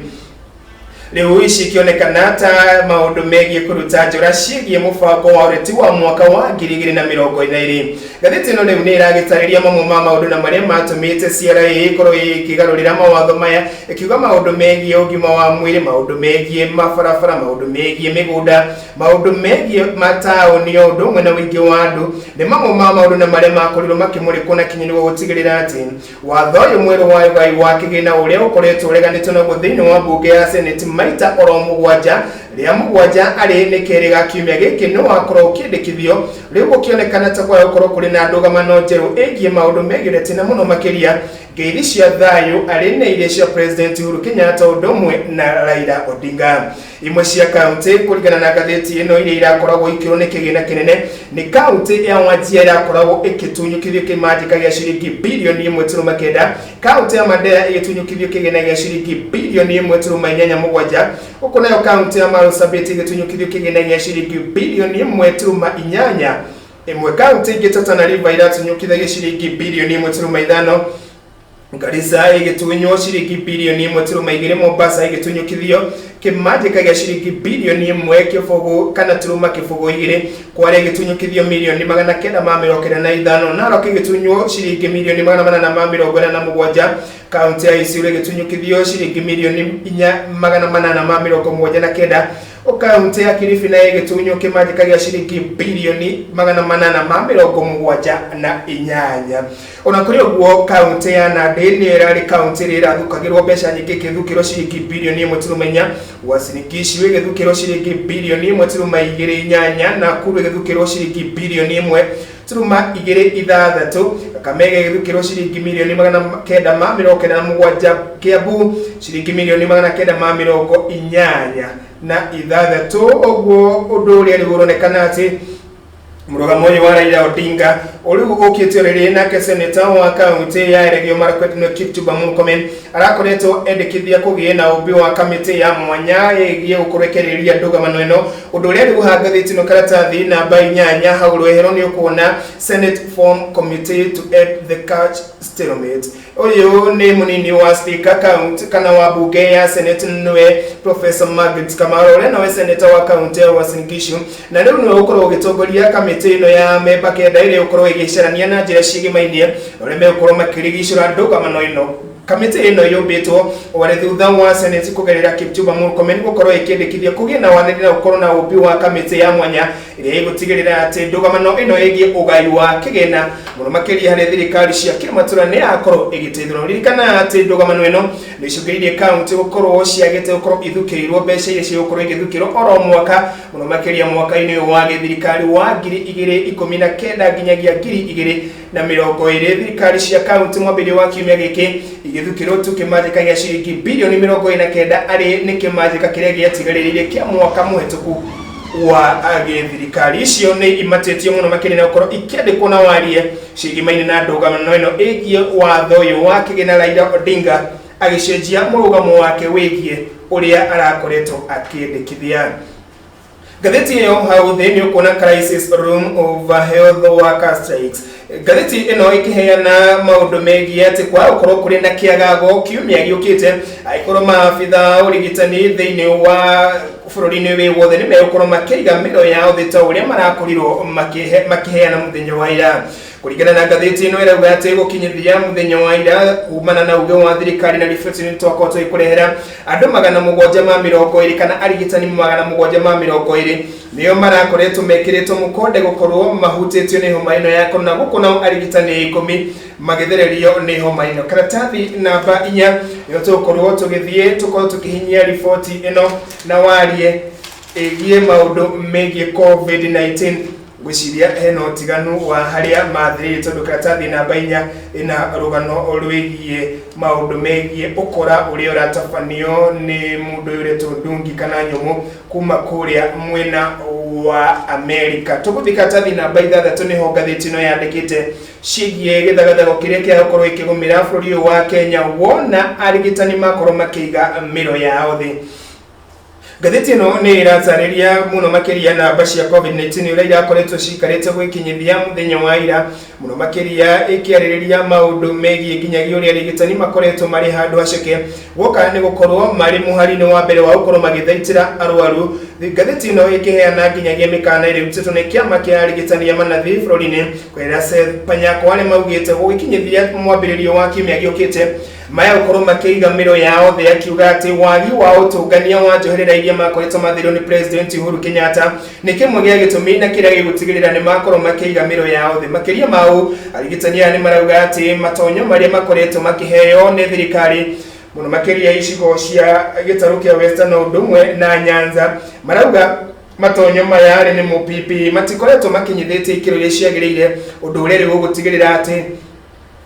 Riu ici kionekana ta maundu megie kuruta njora cigie mubango wa ureti wa mwaka wa 2022. Gatheti ino riu ni iragitariria mamwe ma maundu na maria matumite CRA ikorwo ikigarurira mawatho maya ikiuga maundu megie ugima wa mwiri, maundu megie mabarabara, maundu megie migunda, maundu megie mataoni undu umwe na wingi wa andu ni mamwe ma maundu na maria makorirwo makimurikwo na kinyirwo gutigirira ati watho uyu mweru wa ugai wa kigina uria ukoretwo ureganitwo naguo thiini wa bunge ya Senate maita oro mugwanja ria mugwanja ari ni keriga kiumia giki no wakorwo ukindikithio riu gukionekana ta kwa ukorwo kuri na ndugamano njeru egie maundu megirete na muno makiria ngeithi cia thayu ari na iria cia President Uhuru Kenyatta ndomwe na Raila Odinga. Imwe cia county kurigana na gatheti ino iria irakoragwo ikirwo ni kigina kinene ni county ya Wajir irakoragwo ikitunyukithio kimajika gia ciringi bilioni 1.9, county ya Mandera igitunyukithio kigina gia ciringi bilioni 1.8 uko nayo county ya Marsabit igitunyukithio kigina gia ciringi bilioni 1.8 imwe county igitata na River iratunyukithia ciringi bilioni 1.5 Garissa igitunywo ciringi bilioni 1.2 Mombasa igitunyukithio kimajika gia ciringi bilioni 1 kifugu kana turuma kifugu 2 kware igitunyukithio milioni 995 Narok igitunywo ciringi milioni 847 county ya Isiolo igitunyukithio ciringi milioni 879 county ya Kilifi na igitunywo kimajika gia ciringi bilioni 878 ona kuri uguo county ya Nandi ni irari county ira thukagirwo mbeca nyingi kithukiro ciringi bilioni 1.4 Wasinikishi wigithukirwo ciringi bilioni 1.28 na Kuru igithukirwo ciringi bilioni 1.26 Kakamega igithukirwo ciringi milioni 997 Kiambu ciringi milioni 980 na ithathatũ. Oguo undu uria rigoronekana ati Murugamo wa Raila Odinga uri gukitĩrĩria nake senator wa kaunti ya Elgeyo Marakwet no Kipchumba Murkomen arakoretwo endekithia kũgĩa na ũmbi wa kamĩtĩ ya mwanya ĩgiĩ gũkũrekereria ndũgamano ĩno ũndũ ũrĩa rĩu hangathĩti no karatathi namba 8 hau rwehero nĩ ũkuona Senate Form Committee to end the Kach stalemate. Uyu ni munini wa speaker county kana wa bunge ya Senate nwe Professor Margaret Kamaro ũrĩa nawe senator wa kaunti ya Uasin Gishu na rĩu nĩ ũkorwo ũgĩtongoria kamĩtĩ ĩno ya memba kenda ĩrĩa ũkorwo ĩgĩcarania na njĩra cigĩmainie ũrĩa megũkorwo makĩrigicĩra ndũgamano ĩno. Kamĩtĩ ĩno yũmbĩtwo wale thutha wa Senate kũgerera Kipchumba Murkomen gũkorwo ĩkĩendekithia kũgĩa na wanĩrĩra na gũkorwo na ũmbi wa kamĩtĩ ya mwanya ĩrĩa ĩgũtigĩrĩra atĩ ndũgamano ĩno ĩgiĩ ũgai wa kĩgĩna mũno makĩria harĩ thirikari cia kĩmatũra nĩ yakorwo ĩgĩteithĩrĩrio. Ririkana atĩ ndũgamano ĩno nĩ icũngĩrĩirie kaunti gũkorwo ciagĩte gũkorwo ithukĩirwo mbeca iria cigũkorwo igĩthukĩrwo oro mwaka mũno makĩria mwaka-inĩ ũyũ wa gĩthirikari wa 2019 nginyagia 2020 thirikari cia kaunti mwambĩrĩrio wa kiumia gĩkĩ igithukĩrwo tu kĩmanjĩka gĩa ciringi bilioni 49 arĩ nĩ kĩmanjĩka kĩrĩa gĩatigarĩrĩire kĩa mwaka mũhetũku wa thirikari icio nĩ imatĩtio mũno makĩria na gũkorwo ikĩandĩkwo na warie ciĩgimaine na ndũgamano ĩno ĩgiĩ watho ũyũ wa kĩgĩna Raila Odinga agĩcenjia mũrũgamo wake wĩgiĩ ũrĩa arakoretwo akĩendekithia. Gatheti ĩyo hau thĩ nĩ ũkuona Crisis Room over Health Worker Strikes. Gatheti ĩno ĩkĩheana maũndũ megiĩ atĩ kwa gũkorwo kũrĩ na kĩagago kiumia gĩũkĩte angĩkorwo maabitha ũrigitani thĩinĩ wa bũrũri-inĩ wĩ wothe nĩ megũkorwo makĩiga mĩro yao thĩ ta ũrĩa marakorirwo makĩheana mũthenya wa ira. Kũringana na gatheti ĩno ĩrauga atĩ gũkinyithia mũthenya wa ira kumana na uge wa thirikari na riboti nĩ twakorwo tũgĩkũrehera andũ 720 kana arigitani 720 nĩo marakoretwo mekĩrĩtwo mũkonde gũkorwo mahutĩtio nĩ homa ĩno ya korona gũkũ nao arigitani 10 magĩthererio nĩ homa ĩno. Karatathi namba 4 nĩyo tũkorwo tũkĩhinyia riboti ĩno na warie ĩgiĩ maũndũ megiĩ COVID-19 gwĩciria hena ũtiganu wa harĩa mathirĩire tondũ karatathi namba 4 ĩna rũgano rwĩgiĩ maũndũ megiĩ ũkora ũrĩa ũratabanio nĩ mũndũ ũretwo Ndungi kana Nyũmũ kuma kũrĩa mwena wa Amerika. Tũgũthiĩ karatathi namba 6 nĩho gatheti ĩno yandĩkĩte ciĩgiĩ gĩthagathago kĩrĩa kĩakorwo gĩkĩgũmĩra bũrũri ũyũ wa Kenya wona arigitani makorwo makĩiga mĩro yao thĩ. Gatheti ĩno nĩ ĩratarĩria mũno makĩria namba cia COVID-19 ũrĩa irakoretwo cikarĩte gwĩkinyithia mũthenya wa ira mũno makĩria ĩkĩarĩrĩria maũndũ megiĩ nginyagia ũrĩa arigitani makoretwo marĩ handũ haceke gũka nĩ gũkorwo marĩ mũhari-inĩ wa mbere wa gũkorwo magĩthaitĩra arwaru. Gatheti ĩno ĩkĩheana nginyagia mĩkana ĩrĩa ĩrutĩtwo nĩ kĩama kĩa arigitani a manathi bũrũri-inĩ kwĩrĩra Seth Panyako arĩa maugĩte gũgĩkinyithia mwambĩrĩrio wa kiumia gĩũkĩte maya gũkorwo makĩiga mĩro yao thĩ akiuga atĩ wagi wa ũtũngania wa njoherera iria makoretwo mathirwo nĩ President Uhuru Kenyatta nĩ kĩmwe gĩa gĩtũmi na kĩrĩa gĩgũtigĩrĩra nĩ makorwo makĩiga mĩro yao thĩ. Makĩria mau arigitani aya nĩ marauga atĩ matonyo marĩa makoretwo makĩheo nĩ thirikari mũno makĩria icigo cia gĩtarũ kĩa Western ũndũ ũmwe na Nyanza marauga matonyo maya nĩ mũpipi matikoretwo makinyithĩtie ikĩro iria ciagĩrĩire ũndũ ũrĩa rĩu gũtigĩrĩra atĩ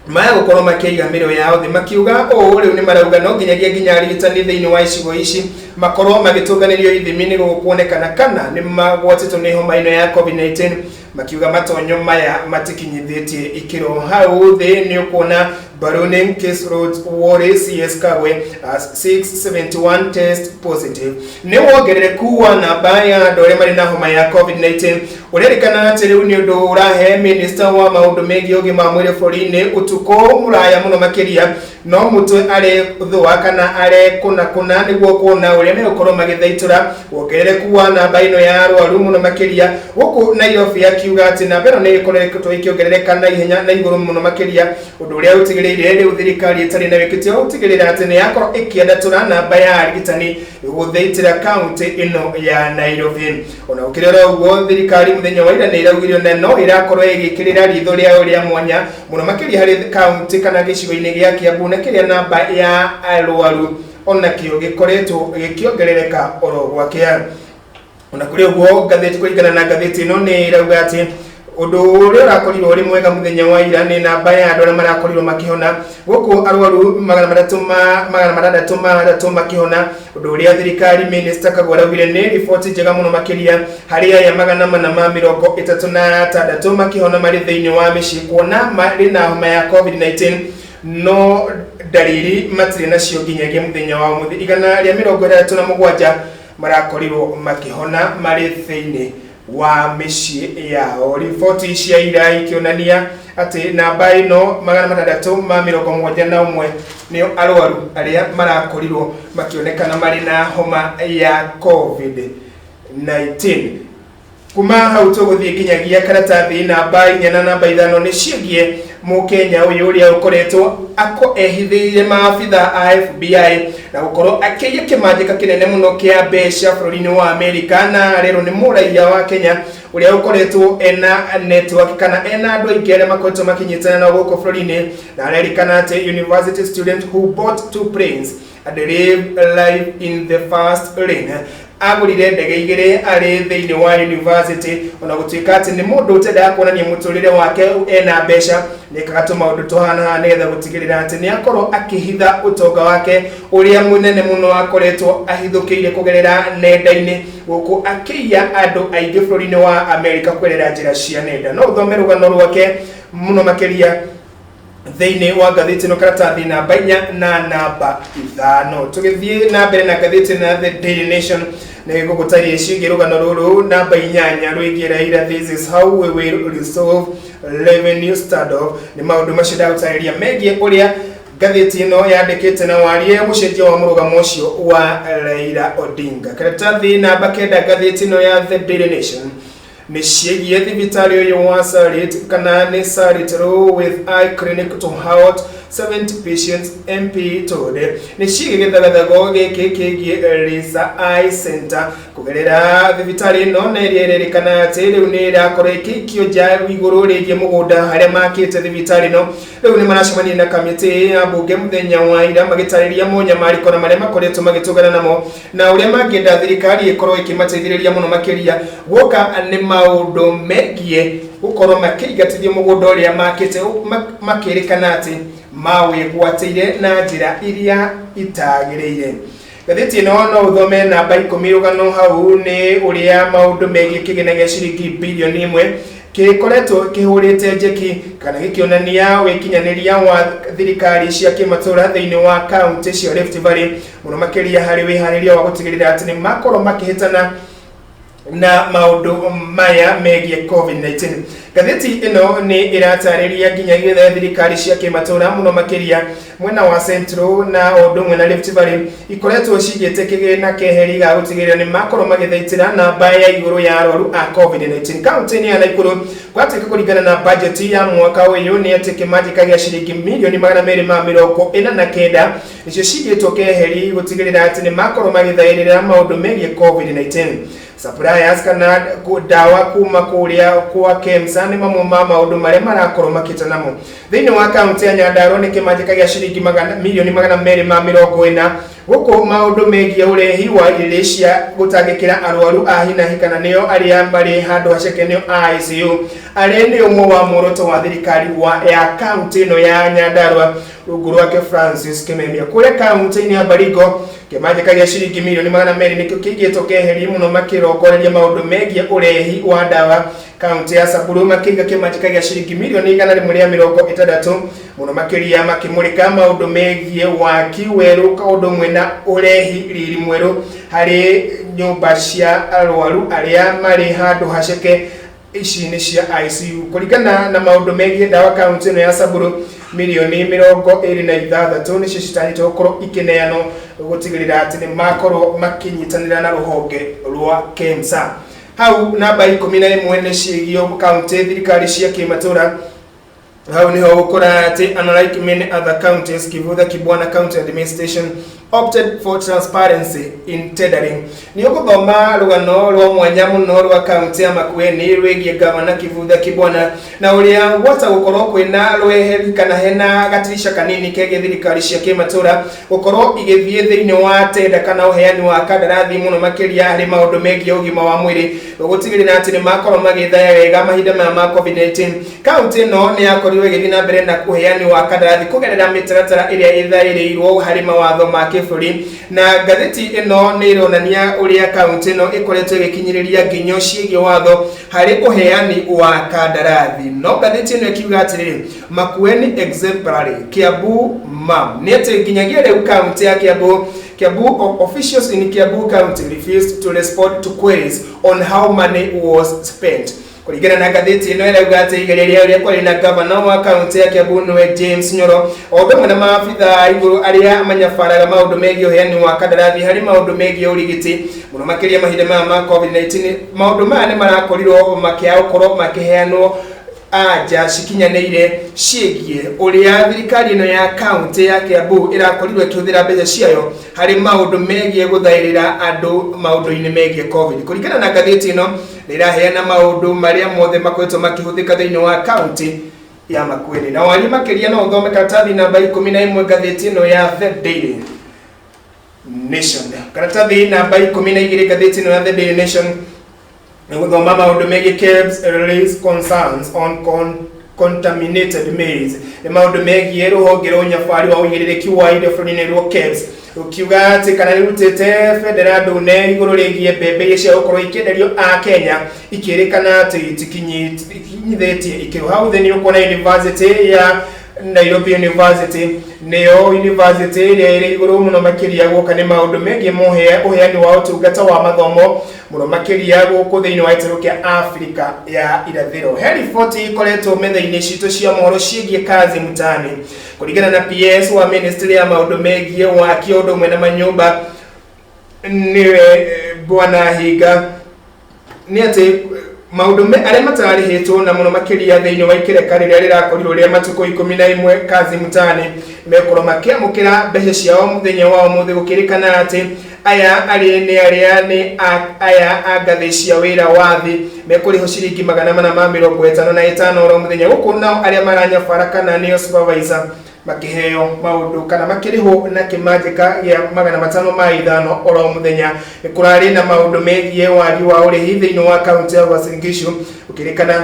maya gũkorwo makĩiga mĩro yao thĩ. Makiuga ũũ rĩu nĩ marauga no nginya arigitani thĩinĩ wa icigo ici makorwo magĩtũnganĩrio ithimi nĩguo kuonekana kana nĩ magwatĩtwo nĩ homa ĩno ya COVID-19. Makiuga matonyo maya matikinyithĩtie ikĩro. Hau thĩ nĩ ũkuona Baronin Case Roads Wore CS Kagwe as 671 test positive. Nĩ wongerereku wa namba ya andũ arĩa marĩ na homa ya COVID-19 ũrerĩkana atĩ rĩu nĩ ũndũ ũrahe minista wa maũndũ megiĩ ũgima wa mwĩrĩ bũrũri-inĩ ũtukũ mũraya mũno makĩria no mũtwe arĩ thũa kana arĩ kũna nĩguo kuona ũrĩa megũkorwo magĩthaitũra wongerereku wa namba ĩno ya arwaru mũno makĩria gũkũ Nairobi akiuga atĩ namba ĩno nĩ ĩkoretwo ĩkĩongerereka na ihenya na igũrũ mũno makĩria ũndũ ũrĩa ũtigĩrĩire rĩu thirikari ĩtarĩ na wĩkĩtio ũtigĩrĩra atĩ nĩ yakorwo ĩkĩandatũra namba ya arigitani gũthaitĩra kaunti ĩno ya Nairobi. Ona ũkĩrora ũguo thirikari mũthenya wa ira nĩ iraugire na no ĩrakorwo ĩgĩkĩrĩra ritho rĩao rĩa mwanya mũno makĩria harĩ kaunti kana gĩcigo-inĩ gĩa Kiambu na kĩrĩa namba ya arwaru ona kĩo gĩkoretwo gĩkĩongerereka oro gwakĩa. Ona kũrĩ ũguo gatheti kũringana na gatheti ĩno nĩ irauga atĩ Undu uria urakorirwo uri mwega muthenya wa ira ni namba ya andu aria marakorirwo makihona guku arwaru 363 makihona. Undu uria thirikari minister Kagwe augire ni riboti njega muno makiria hari aya 436 makihona mari thiini wa micii kuona mari na homa ya COVID-19 no dalili matire nacio nginyagia muthenya wa muthi 137 marakorirwo makihona mari thiini wa micii yao. Riboti cia ira ikionania ati namba ino 671 nio arwaru aria marakorirwo makionekana mari na homa ya COVID-19. Kuma hau tuguthie nginyagia karatathi namba 4 na namba 5 ni ciegie Mukenya uyu uria ukoretwo ehithire maabitha a FBI na gukorwo akeiya kimanjika kinene muno kia mbeca bururi-ini wa Amerika, na rero ni muraia wa Kenya uria ukoretwo ena network kana ena andu aingi aria makoretwo makinyitana na guko bururi-ini, na arerikana ati university student who bought 2 planes and live live in the first lane agurire ndege igire ari thiini wa university. Ona gutuika ati ni mundu utenda kuonania muturire wake ena mbeca ni kagatuma undu tuhana nigetha gutigirira ati ni akorwo akihitha utonga wake uria munene muno akoretwo ahithukiire kugerera nenda-ini guku akiya andu aingi bururi-ini wa Amerika kwerera njira cia nenda. No uthome rugano rwake muno makiria thiini wa ngathiti no karatathi namba 4 na namba 5. Tugithie na mbere na ngathiti na The Daily Nation ni gugutaria ciĩgiĩ rugano ruru namba 8 rwĩgiĩ Raila, this is how we will resolve revenue standoff. Ni maundu macio ndagũtarĩria megiĩ ũrĩa ngathiti ino yandĩkĩte na warie mũcenjia wa mũrũgamo ũcio wa Raila Odinga. Karatathi namba 9 ngathiti ino ya The Daily Nation ni ciĩgiĩ thibitarĩ ũyũ wa Sarit kana ni Sarit with eye clinic to halt 70 patients. MP told ni ciĩgiĩ gĩthagathago gĩkĩ kĩgiĩ Lisa Eye Center kugerera thibitarĩ ino, na ĩrerĩkana atĩ rĩu nĩ ĩrakorwo ĩkĩikio nja igũrũ rĩgiĩ mũgũnda harĩa makĩte thibitarĩ ino. Rĩu nĩ maracemania na kamĩtĩ ya mbunge mũthenya wa ira magĩtarĩria monyamarĩko na marĩa makoretwo magĩtũngana namo na ũrĩa mangĩenda thirikari ĩkorwo ĩkĩmateithĩrĩria mũno makĩria guoka nĩ maũndũ megiĩ gukorwo makĩingatithia mũgũnda ũrĩa makĩte makĩrĩkana atĩ mawĩgwatĩire na njĩra iria itagĩrĩire. Ngathĩti ĩno no ũthome namba 10 rũgano hau nĩ ũrĩa maũndũ megiĩ kĩgĩna gĩa ciringi bilioni 1 kĩkoretwo kĩhũrĩte njeki kana gĩkĩonania wĩkinyanĩria wa thirikari cia kĩmatũra thĩinĩ wa kaunti cia Rift Valley mũno makĩria harĩ wĩharĩria wa gũtigĩrĩra atĩ nĩ makorwo makĩhĩtana na maundu maya megiĩ COVID-19. Ngathĩti ĩno nĩ ĩratarĩria nginyagia thirikari cia kĩmatũra mũno makĩria mwena wa Central na ũndũ ũmwe na Rift Valley ikoretwo cigĩte kĩgĩna keheri ga gũtigĩrĩra nĩ makorwo magĩthaitĩra namba ya igũrũ ya arwaru a COVID-19. Kaunti-inĩ ya Nakuru gwatuĩka kũringana na bajeti ya mwaka ũyũ nĩ atĩ kĩmanjĩka gĩa ciringi milioni 249 nĩcio cigĩtwo keheri gũtigĩrĩra atĩ nĩ makorwo magĩthaĩrĩra maũndũ megiĩ COVID-19. Suppliers kana dawa kuma kuria kwa KEMSA ni mamwe ma maundu maria marakorwo makita namo thiini wa kaunti ya Nyandarua ni kimanjika gĩa ciringi milioni 240 guku maundu megiĩ urehi wa irio cia gũtangĩkĩra arwaru a hinahi kana nĩo aria marĩ handũ haceke nĩo ICU arĩa nĩ ũmwe wa muoroto wa thirikari ya kaunti ĩno ya Nyandarua rungu rwake Francis Kimemia. Kũrĩa kaunti-inĩ ya Baringo kimanjika gĩa ciringi milioni 200 nĩkĩo kĩigĩtwo keheri mũno makĩrongoreria maũndũ megiĩ urehi wa dawa. Kaunti ya Samburu makĩiga kimanjika gĩa ciringi milioni 160 mũno makĩria makĩmũrĩka maũndũ megiĩ waki werũ kaũndũ ũmwe na urehi riri mwerũ harĩ nyũmba cia arwaru arĩa marĩ handũ haceke ici nĩ cia ICU. Kũringana na maũndũ megiĩ dawa kaunti ĩno ya Samburu milioni 26 nĩcio citanyĩtwo gũkorwo ikĩneanwo gũtigĩrĩra atĩ nĩ makorwo makĩnyitanĩra na rũhonge rwa KEMSA. Hau namba 11 nĩ ciĩgiĩ kaunti thirikari cia kĩmatũra Hau niho gukora ati unlike many other counties, Kivutha Kibwana County Administration opted for transparency in tendering. Ni uguthoma rugano rwa mwanya muno rwa county ya Makueni rwegie Governor Kivutha Kibwana na uria gwata gukorwo kwina rweheri kana hena gatirisha kanini kege thirikari cia kimatura gukorwo igithie thiini wa tenda kana uheani wa kandarathi muno makiria hari maundu megie ugima wa mwiri gutigirira ati ni makorwo magithaya wega mahinda ma COVID-19. County no ni yakorirwo igithie na mbere na uheani wa kandarathi kugerera mitaratara iria ithairirwo hari mawatho ma kiburi, na gatheti ino ni ironania uria county ino ikoretwo igikinyiriria nginyo ciĩgie watho hari uheani wa kandarathi. No gatheti ino ikiuga atiriri Makueni exemplary Kiambu mam ni ati nginyagia riu county ya Kiambu officials in Kiambu County refused to respond to queries on how money was spent. Kuligana na gatheti ino irauga ati igereria uria kwari na governor wa county ya Kiambu niwe James Nyoro obemwe na maafitha iguru aria manyabaraga maundu megie uheani wa kandarathi hari maundu megie urigiti muno makiria mahinda ma COVID-19. Maundu maya ni marakorirwo makiakorwo makiheanwo aja cikinyanĩire ciĩgie uria thirikari ino ya county ya Kiambu irakorirwo ikihũthĩra mbeca ciayo hari maundu megie guthairira andu maundu-ini megie COVID. Kuringana na gatheti ino niraheana maundu maria mothe makoretwo makihũthĩka thĩinĩ wa county ya Makueni. Na wali makiria no uthome karatathi namba 11 gatheti ino ya The Daily Nation. Karatathi namba 12 gatheti ino ya The Daily Nation Ngoma maundu megie KEBS release concerns on contaminated maize. Ni maundu megie ruhonge rwa nyabari wa uigirĩrĩki wa irio bũrũri-inĩ rwa KEBS ukiuga ati kana nirutite federal ndune iguru rigie mbembe iria cia gukorwo ikienderio a Kenya ikirikana ati itikinyithetie ikiro. Hau theni ukona university ya Nairobi University niyo university iri iguru muno makiria guka ni maundu megie uheani wa utungata wa mathomo muno makiria guku thiini wa ituru kia Afrika ya irathiro. He riboti ikoretwo metha-ini citu cia mohoro ciĩgie kazi mtaani. Kuringana na PS wa ministry ya maundu megie waki undu umwe na manyumba niwe Bwana Higa ni ati maundu aria matararihitwo na muno makiria thiini wa ikireka riria rirakorirwo ria matuko 11 kazi mtaani mekorwo makiamukira mbeca ciao muthenya wa umuthi gukirikana ati aya agathi cia wira wathi mekuriho ciringi 455 oro muthenya guku nao aria maranyabara kana niyo supervisor makiheo maundu kana makiriho na kimajika ya 550 oro muthenya. Kurari na maundu megie wagi wa urihi thiini wa county ya Uasin Gishu ukirikana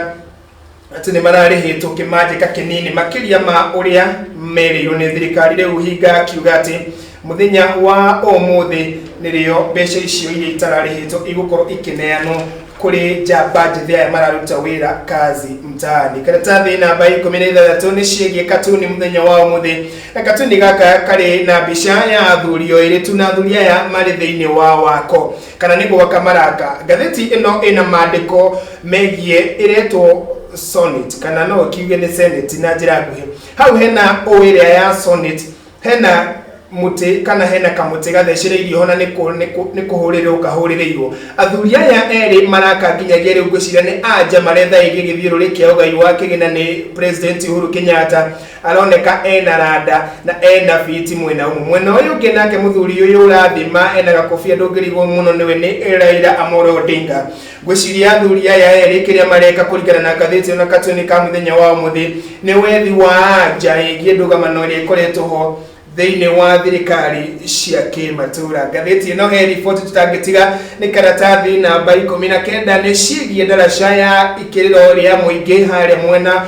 ati ni mararihitwo kimajika kinini makiria ma uria merirwo ni thirikari riu Higa kiuga ati muthenya wa umuthi nirio mbeca icio iria itararihitwo igukorwo ikineanwo kuri njamba ya mararuta wira kazi mtaani. Karatathi namba 16 ni ciĩgie katuni muthenya wa umuthi na katuni gaka kari na mbica ya athuri oire tu na athuri aya mari thiini wa wako kana ni gwaka maraka. Gatheti ino ina maandiko megie iretwo sonnet kana no kiuge ni senate na njira nguhi. Hau hena oiria ya sonnet hena muti kana hena kamuti gathecereirio hona ni kuhuririrwo kahuririrwo. Athuri aya eri maraka nginyagia riu ngwiciria ni anja maretha igi githiururi kia ugai wa kigina ni President Uhuru Kenyatta aroneka ena rada na ena fiti mwena umwe. Mwena uyu ungi nake muthuri uyu urathima ena gakofia ndungirigwo muno niwe ni Raila Amolo Odinga. Ngwiciria athuri aya eri kiria mareka kuringana na gatheti na katuni ka muthenya wa umuthi ni wethi wa anja igi ndugamano iria ikoretwo ho thiini wa thirikari cia kimatura. Gatheti ino he riboti tutangitiga ni karatathi namba 19 ni ciĩgie ndaraca ya ikiriro ria muingi haria mwena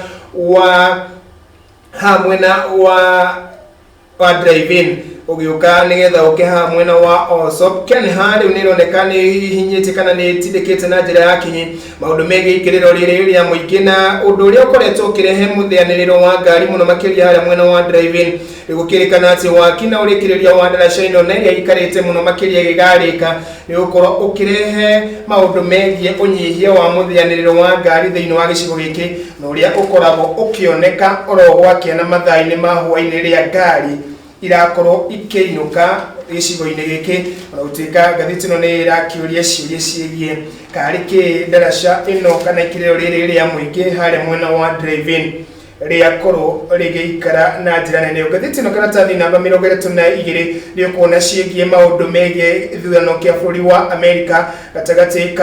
wa drive-in ugiuka nigetha ukiha mwena wa Osop Ken hari unironeka ni hinyite kana ni tindikite na njira ya kinyi maundu megie ikiriro riri ria muingi na undu uria ukoretwo ukirehe muthianiriro wa ngari muno makiria haria mwena wa drive-in rigukirikana ati wakina urikiriria wa ndaraca ino na iria ikarite muno makiria gigarika ni ukorwo ukirehe maundu megie unyihia wa muthianiriro wa ngari thiini wa gicigo giki na uria ukoragwo ukioneka oro gwakiana mathaa-ini ma hwaini ria ngari irakorwo ikiinuka gicigo-ini giki na utika gatheti ino ni irakiuria ciuria ciĩgie kari ki ndaraca ino kana ikiriro riri ria muingi haria mwena wa drive-in ria koro rigeikara na njira nene. Ngathĩti ĩno karatathi namba 32 nĩ kuona ciĩgiĩ maũndũ megiĩ ithurano kĩa bũrũri wa Amerika gatagatĩ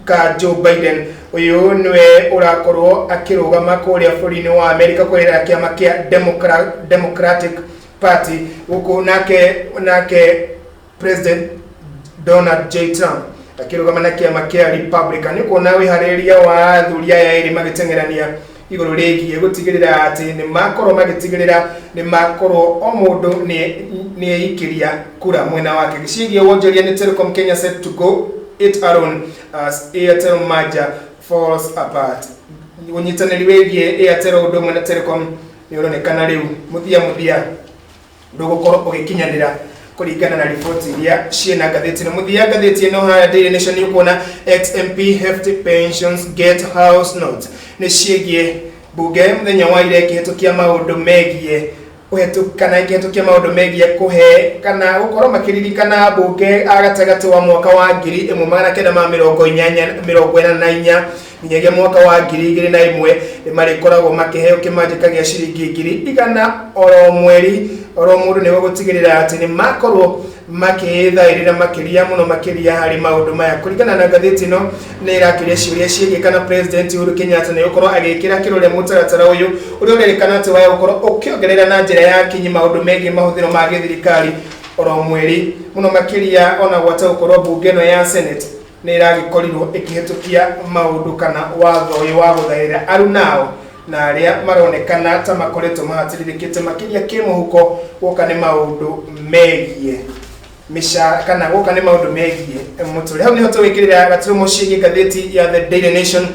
ka Joe Biden. Uyu niwe urakorwo akirugama kuria bũrũri-inĩ wa Amerika kũrĩra kĩama kĩa Democratic Party huku nake President Donald J. Trump akirugama na kĩama kĩa Republican. Nĩ kuona wĩharĩria wa athuri aya erĩ magĩteng'erania igũrũ rĩgiĩ gũtigĩrĩra atĩ nĩ makorwo o mũndũ nĩ eikĩria kura mwena wake. Gĩcigie wonjoria nĩ Telecom Kenya set to go it alone as Airtel merger falls apart. Ũnyitanĩri wĩgiĩ Airtel ũndũ ũmwe na Telecom nĩ ũronekana rĩu mũthia ndũgũkorwo ũgĩkinyanĩra kũringana na riboti iria ciĩna ngathĩti ĩno. Mũthia ngathĩti ĩno haya Daily Nation nĩ kuona XMP hefty pensions get house note. Nĩ ciĩgiĩ bunge mũthenya wa ira ĩkĩhetũkia maũndũ megiĩ ikĩhetũkia maũndũ megiĩ kũhe kana gũkorwo makĩririkana bunge a gatagatĩ wa mwaka wa 1984 nginyagia mwaka wa 2001 nĩ marĩkoragwo makĩheo kĩmanjĩka gĩa ciringi 100 oro mweri. Oro mũndũ nĩ gũtigĩrĩra atĩ nĩ makorwo makĩthaĩrĩra makĩria harĩ maũndũ maya. Kũringana na ngathĩti ĩno nĩ ĩrakĩria ciũria ciĩgiĩ kana President Uhuru Kenyatta nĩ gũkorwo agĩkĩra kĩrore mũtaratara ũyũ ũrĩa ũrerĩkana atĩ wa gũkorwo ũkĩongerera na njĩra ya kinyi maũndũ megiĩ mahũthĩro ma gĩthirikari oro mweri. Mũno makĩria ona gwata gũkorwo bunge ĩno ya Senate nĩ ĩragĩkorirwo ĩkĩhetũkia maũndũ kana watho ũyũ wa gũthaĩrĩra arunao na arĩa maronekana ta makoretwo mahatĩrĩrĩkĩte makĩria kĩmũhuko gũka nĩ maũndũ megiĩ kana gũka nĩ maũndũ megiĩ mũtũrĩre. Hau nĩho tũgwĩkĩrĩra gaturumo ciĩgiĩ ngathĩti ya The Daily Nation.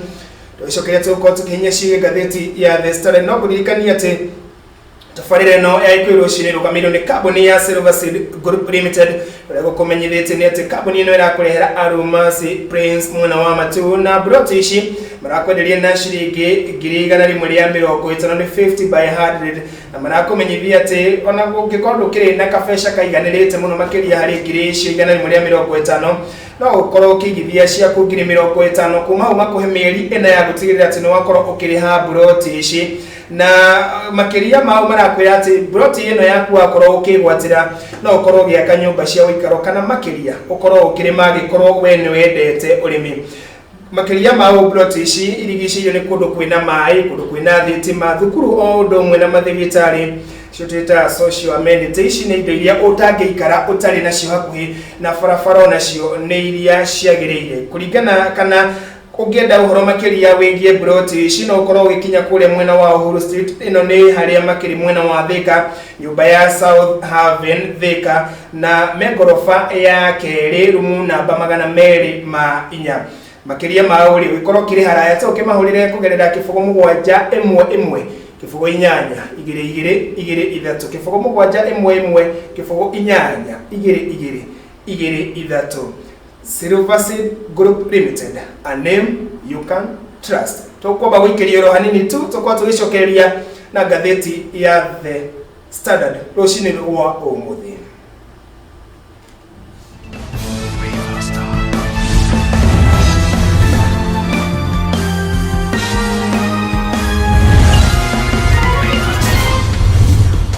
Tũcokeria tũgũkorwo tũkĩhinyia ciĩgiĩ ngathĩti ya The Standard. No kũririkania atĩ tabarĩra ĩno ya ikuĩrwo rũciinĩ ĩrũgamĩrĩirwo nĩ kambuni ya Silverseed Group Limited. Ũrĩa gũkũmenyithĩtie nĩ atĩ kambuni ĩno ĩrakũrehera Almasi Plains mwena wa Matu na broti ici marakwenderia na ciringi 150 ni 50 by 100 na marakũmenyithia atĩ ona ũngĩkorwo ndũkĩrĩ na kabeca kaiganĩrĩte mũno makĩria harĩ 150 no ũkorwo ũkĩigithia ciaku 50,000 kuma hau makũhe mĩeri ĩna ya gũtigĩrĩra atĩ nĩ wakorwo ũkĩrĩha broti ici. Na makĩria mao marakwĩra atĩ broti ĩno yaku wakorwo ũkĩgwatĩra no ũkorwo ũgĩaka nyũmba cia ũikaro kana makĩria ũkorwo ũkĩrĩma angĩkorwo we nĩ wendete ũrĩmi. Makĩria mao broti ici irigicĩirio nĩ kũndũ kwĩna maĩ, kũndũ kwĩna thitima, thukuru o ũndũ ũmwe na mathibitarĩ. Cioteta social amenities ici nĩ indo iria ũtangĩikara ũtarĩ nacio hakuhĩ na barabara onacio nĩ iria ciagĩrĩire. Kũringana kana ũngĩenda ũhoro makĩria wĩgiĩ broti ici no ũkorwo ũgĩkinya kũrĩa mwena wa Uhuru Street. Ĩno nĩ harĩa makĩria mwena wa Thika, nyũmba ya South Haven Thika na megorofa ya kerĩ rumu namba 204. Makĩria mao rĩ ũkorwo kĩrĩ haraya ta ũkĩmahũrĩre kũgerera kĩbũgũ 711 kĩbũgũ 8 2 2 3 kĩbũgũ 711 kĩbũgũ 8 2 2 3. Silverseed Group Limited, a name you can trust. Tũkwamba gũikĩria oro hanini tu tũkorwo tũgĩcokereria na ngathĩti ya The Standard rũcinĩ rwa ũmũthĩ.